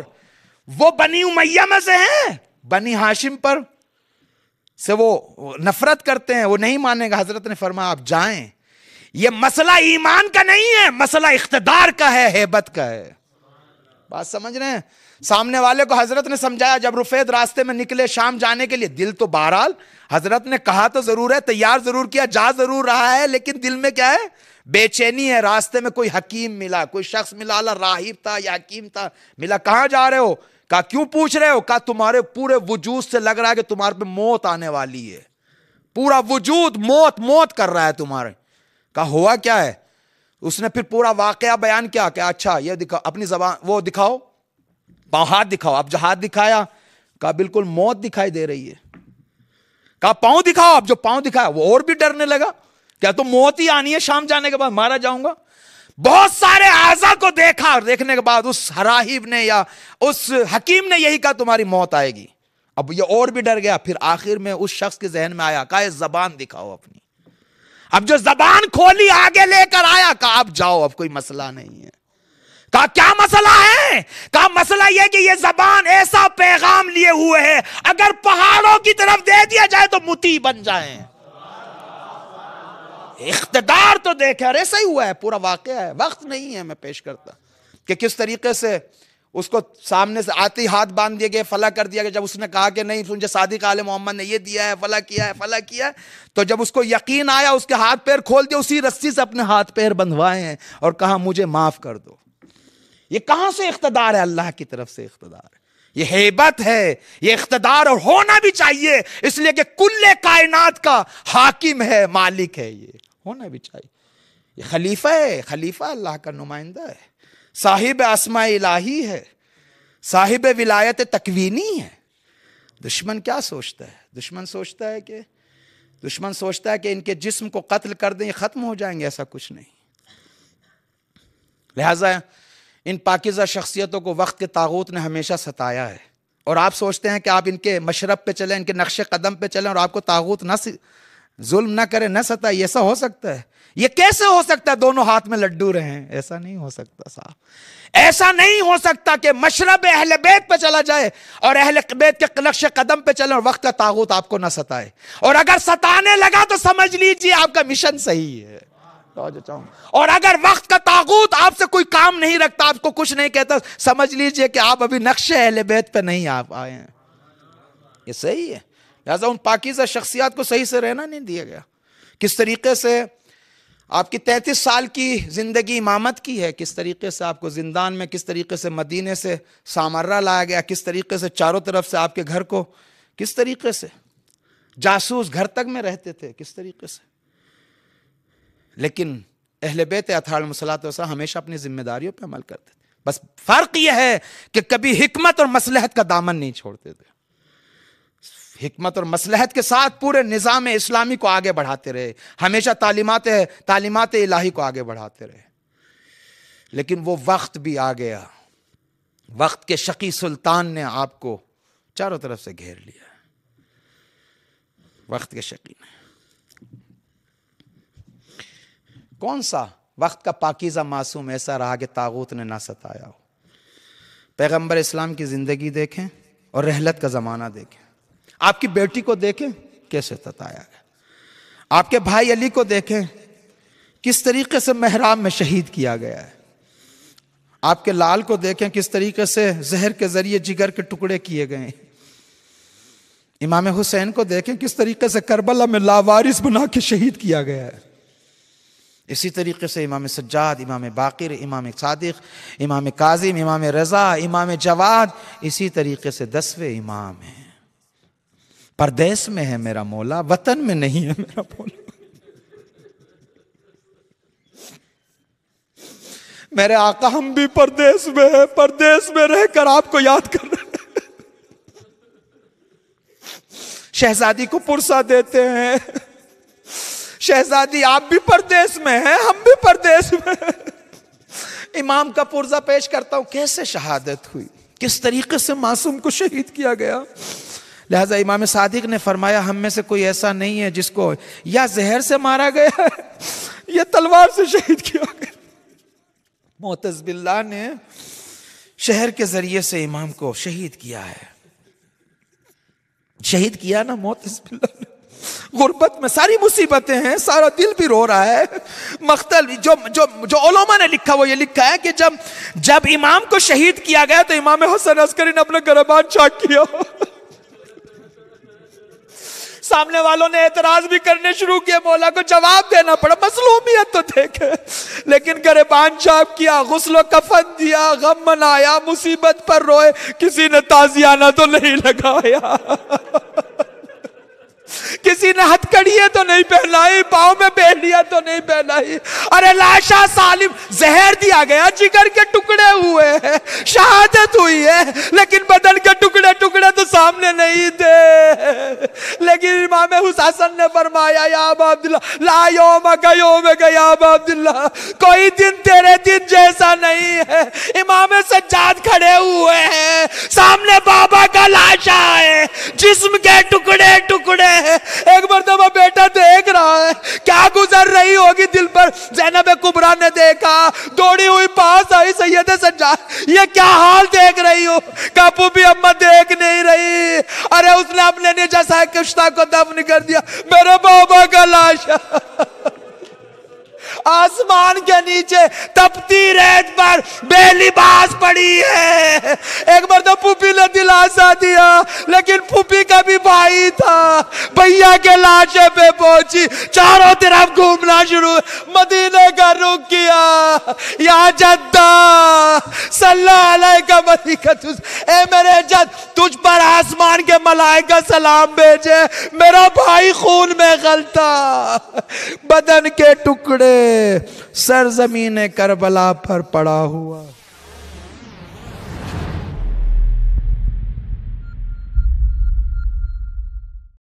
وہ بنی امیہ میں سے ہیں، بنی ہاشم پر سے وہ نفرت کرتے ہیں، وہ نہیں مانیں گا. حضرت نے فرمایا آپ جائیں، یہ مسئلہ ایمان کا نہیں ہے، مسئلہ اقتدار کا ہے، ہیبت کا ہے. بات سمجھ رہے ہیں؟ سامنے والے کو حضرت نے سمجھایا. جب رفید راستے میں نکلے شام جانے کے لیے، دل تو بہرحال حضرت نے کہا تو ضرور ہے، تیار ضرور کیا، جا ضرور رہا ہے، لیکن دل میں کیا ہے؟ بے چینی ہے. راستے میں کوئی حکیم ملا، کوئی شخص ملا، راہب تھا یا حکیم تھا ملا. کہاں جا رہے ہو؟ کہا کیوں پوچھ رہے ہو؟ کہا تمہارے پورے وجود سے لگ رہا ہے کہ تمہارے پہ موت آنے والی ہے، پورا وجود موت موت کر رہا ہے تمہارے. کہا ہوا کیا ہے؟ اس نے پھر پورا واقعہ بیان کیا کہ اچھا یہ دکھاؤ اپنی زبان، وہ دکھاؤ پاؤں، ہاتھ دکھاؤ. اب جو ہاتھ دکھایا کہا بالکل موت دکھائی دے رہی ہے. کہا پاؤں دکھاؤ. اب جو پاؤں دکھایا وہ اور بھی ڈرنے لگا، کیا تو موت ہی آنی ہے، شام جانے کے بعد مارا جاؤں گا. بہت سارے اعضاء کو دیکھا، دیکھنے کے بعد اس راہب نے یا اس حکیم نے یہی کہا تمہاری موت آئے گی. اب یہ اور بھی ڈر گیا. پھر آخر میں اس شخص کے ذہن میں آیا، کہا یہ زبان دکھاؤ اپنی. اب جو زبان کھولی آگے لے کر آیا، کہا اب جاؤ، اب کوئی مسئلہ نہیں ہے. کہا کیا مسئلہ ہے؟ کہا مسئلہ یہ کہ یہ زبان ایسا پیغام لیے ہوئے ہے، اگر پہاڑوں کی طرف دے دیا جائے تو مطیع بن جائیں. اقتدار تو دیکھے، اور ایسا ہی ہوا ہے، پورا واقعہ ہے. وقت نہیں ہے میں پیش کرتا کہ کس طریقے سے اس کو سامنے سے آتے ہی ہاتھ باندھ دیے گئے، فلاں کر دیا گیا. جب اس نے کہا کہ نہیں مجھے صادق آل محمد نے یہ دیا ہے، فلاں کیا ہے، فلاں کیا ہے، تو جب اس کو یقین آیا اس کے ہاتھ پیر کھول دیا، اسی رسی سے اپنے ہاتھ پیر بندھوائے ہیں اور کہا مجھے معاف کر دو. یہ کہاں سے اقتدار ہے؟ اللہ کی طرف سے اقتدار ہے. یہ ہیبت ہے، یہ اقتدار، اور ہونا بھی چاہیے، اس لیے کہ کل کائنات کا حاکم ہے، مالک ہے، یہ ہونا بھی چاہیے. یہ خلیفہ ہے، خلیفہ اللہ کا نمائندہ ہے، صاحب اسماء الہی ہے، صاحب ولایت تکوینی ہے. دشمن کیا سوچتا ہے؟ دشمن سوچتا ہے کہ ان کے جسم کو قتل کر دیں، یہ ختم ہو جائیں گے. ایسا کچھ نہیں. لہٰذا ان پاکیزہ شخصیتوں کو وقت کے طاغوت نے ہمیشہ ستایا ہے، اور آپ سوچتے ہیں کہ آپ ان کے مشرب پہ چلیں، ان کے نقش قدم پہ چلیں اور آپ کو طاغوت نہ ظلم نہ کرے، نہ ستائے. ایسا ہو سکتا ہے؟ یہ کیسے ہو سکتا ہے؟ دونوں ہاتھ میں لڈو رہیں. ایسا نہیں ہو سکتا صاحب. ایسا نہیں ہو سکتا کہ مشرب اہل بیت پہ چلا جائے اور اہل بیت کے نقش قدم پہ چلے اور وقت کا طاغوت آپ کو نہ ستائے. اور اگر ستانے لگا تو سمجھ لیجیے آپ کا مشن صحیح ہے. اور اگر وقت کا طاغوت آپ سے کوئی کام نہیں رکھتا، آپ کو کچھ نہیں کہتا، سمجھ لیجئے کہ آپ ابھی نقش اہل بیت پہ نہیں آپ آئے ہیں. یہ صحیح ہے. لہذا ان پاکیزہ شخصیات کو صحیح سے رہنا نہیں دیا گیا. کس طریقے سے آپ کی 33 سال کی زندگی امامت کی ہے، کس طریقے سے آپ کو زندان میں، کس طریقے سے مدینے سے سامرہ لایا گیا، کس طریقے سے چاروں طرف سے آپ کے گھر کو، کس طریقے سے جاسوس گھر تک میں رہتے تھے، کس طریقے سے. لیکن اہل بیت اطہار علیہم الصلوۃ ہمیشہ اپنی ذمہ داریوں پہ عمل کرتے تھے. بس فرق یہ ہے کہ کبھی حکمت اور مصلحت کا دامن نہیں چھوڑتے تھے. حکمت اور مصلحت کے ساتھ پورے نظام اسلامی کو آگے بڑھاتے رہے، ہمیشہ تعلیمات الہی کو آگے بڑھاتے رہے. لیکن وہ وقت بھی آ گیا، وقت کے شقی سلطان نے آپ کو چاروں طرف سے گھیر لیا. وقت کے شقی نے. کون سا وقت کا پاکیزہ معصوم ایسا رہا کہ طاغوت نے نہ ستایا ہو؟ پیغمبر اسلام کی زندگی دیکھیں اور رحلت کا زمانہ دیکھیں. آپ کی بیٹی کو دیکھیں کیسے ستایا گیا. آپ کے بھائی علی کو دیکھیں کس طریقے سے محراب میں شہید کیا گیا ہے. آپ کے لال کو دیکھیں کس طریقے سے زہر کے ذریعے جگر کے ٹکڑے کیے گئے. امام حسین کو دیکھیں کس طریقے سے کربلا میں لاوارث بنا کے شہید کیا گیا ہے. اسی طریقے سے امام سجاد، امام باقر، امام صادق، امام کاظم، امام رضا، امام جواد اسی طریقے سے 10ویں امام ہیں. پردیس میں ہے میرا مولا، وطن میں نہیں ہے میرا مولا. میرے آقا ہم بھی پردیس میں ہیں، پردیس میں رہ کر آپ کو یاد کر رہے ہیں. شہزادی کو پرسہ دیتے ہیں، شہزادی آپ بھی پردیس میں ہیں، ہم بھی پردیس میں ہیں۔ امام کا پرزہ پیش کرتا ہوں، کیسے شہادت ہوئی، کس طریقے سے معصوم کو شہید کیا گیا۔ لہذا امام صادق نے فرمایا ہم میں سے کوئی ایسا نہیں ہے جس کو یا زہر سے مارا گیا ہے یا تلوار سے شہید کیا گیا۔ معتز باللہ نے شہر کے ذریعے سے امام کو شہید کیا ہے، شہید کیا نا معتز باللہ نے۔ غربت میں ساری مصیبتیں ہیں، سارا دل بھی رو رہا ہے۔ مقتل جو علماء نے لکھا وہ یہ لکھا ہے کہ جب امام کو شہید کیا گیا تو امام حسن عسکری نے اپنا گریبان چاک کیا۔ سامنے والوں نے اعتراض بھی کرنے شروع کیا، مولا کو جواب دینا پڑا، مظلومیت تو دیکھے، لیکن گریبان چاک کیا، غسل و کفن دیا، غم منایا، مصیبت پر روئے، کسی نے تازیانہ تو نہیں لگایا، کسی نے ہتھکڑیاں تو نہیں پہنائی، پاؤں میں بیڑیاں تو نہیں پہنائی۔ ارے لاشا سالم، زہر دیا گیا، جگر کے ٹکڑے ہوئے ہیں، شہادت ہوئی ہے، لیکن بدن کے ٹکڑے ٹکڑے تو سامنے نہیں تھے۔ لیکن امام حسن نے فرمایا یا ابا عبداللہ لا یوم کا یوم کا یا ابا عبداللہ، کوئی دن تیرے دن جیسا نہیں ہے۔ امام سجاد کھڑے ہوئے ہیں، سامنے بابا کا لاشا ہے، جسم کے ٹکڑے ٹکڑے ہیں۔ ایک مرتبہ بیٹا دیکھ رہا ہے، کیا گزر رہی ہوگی دل پر۔ زینب کبریٰ نے دیکھا، دوڑی ہوئی پاس آئی، سید سجاد یہ کیا حال دیکھ رہی ہو؟ کہا پھوپھی اماں دیکھ نہیں رہی۔ ارے اس نے اپنے نجسہ کشتہ کو دفن کر دیا، میرے بابا کا لاشا آسمان کے نیچے تپتی ریت پر بے لباس پڑی ہے۔ ایک مرتبہ پھوپھی نے دلاسا دیا، لیکن پھوپھی کا بھی بھائی تھا، بھیا کے لاشے پہ پہنچی، چاروں طرف گھومنا شروع، مدینے کا رخ کیا، یا جدہ صلی اللہ علیہ ملائکۃ، اے میرے جد تجھ پر آسمان کے ملائکہ سلام بھیجے، میرا بھائی خون میں غلطا، بدن کے ٹکڑے سرزمین کربلا پر پڑا ہوا۔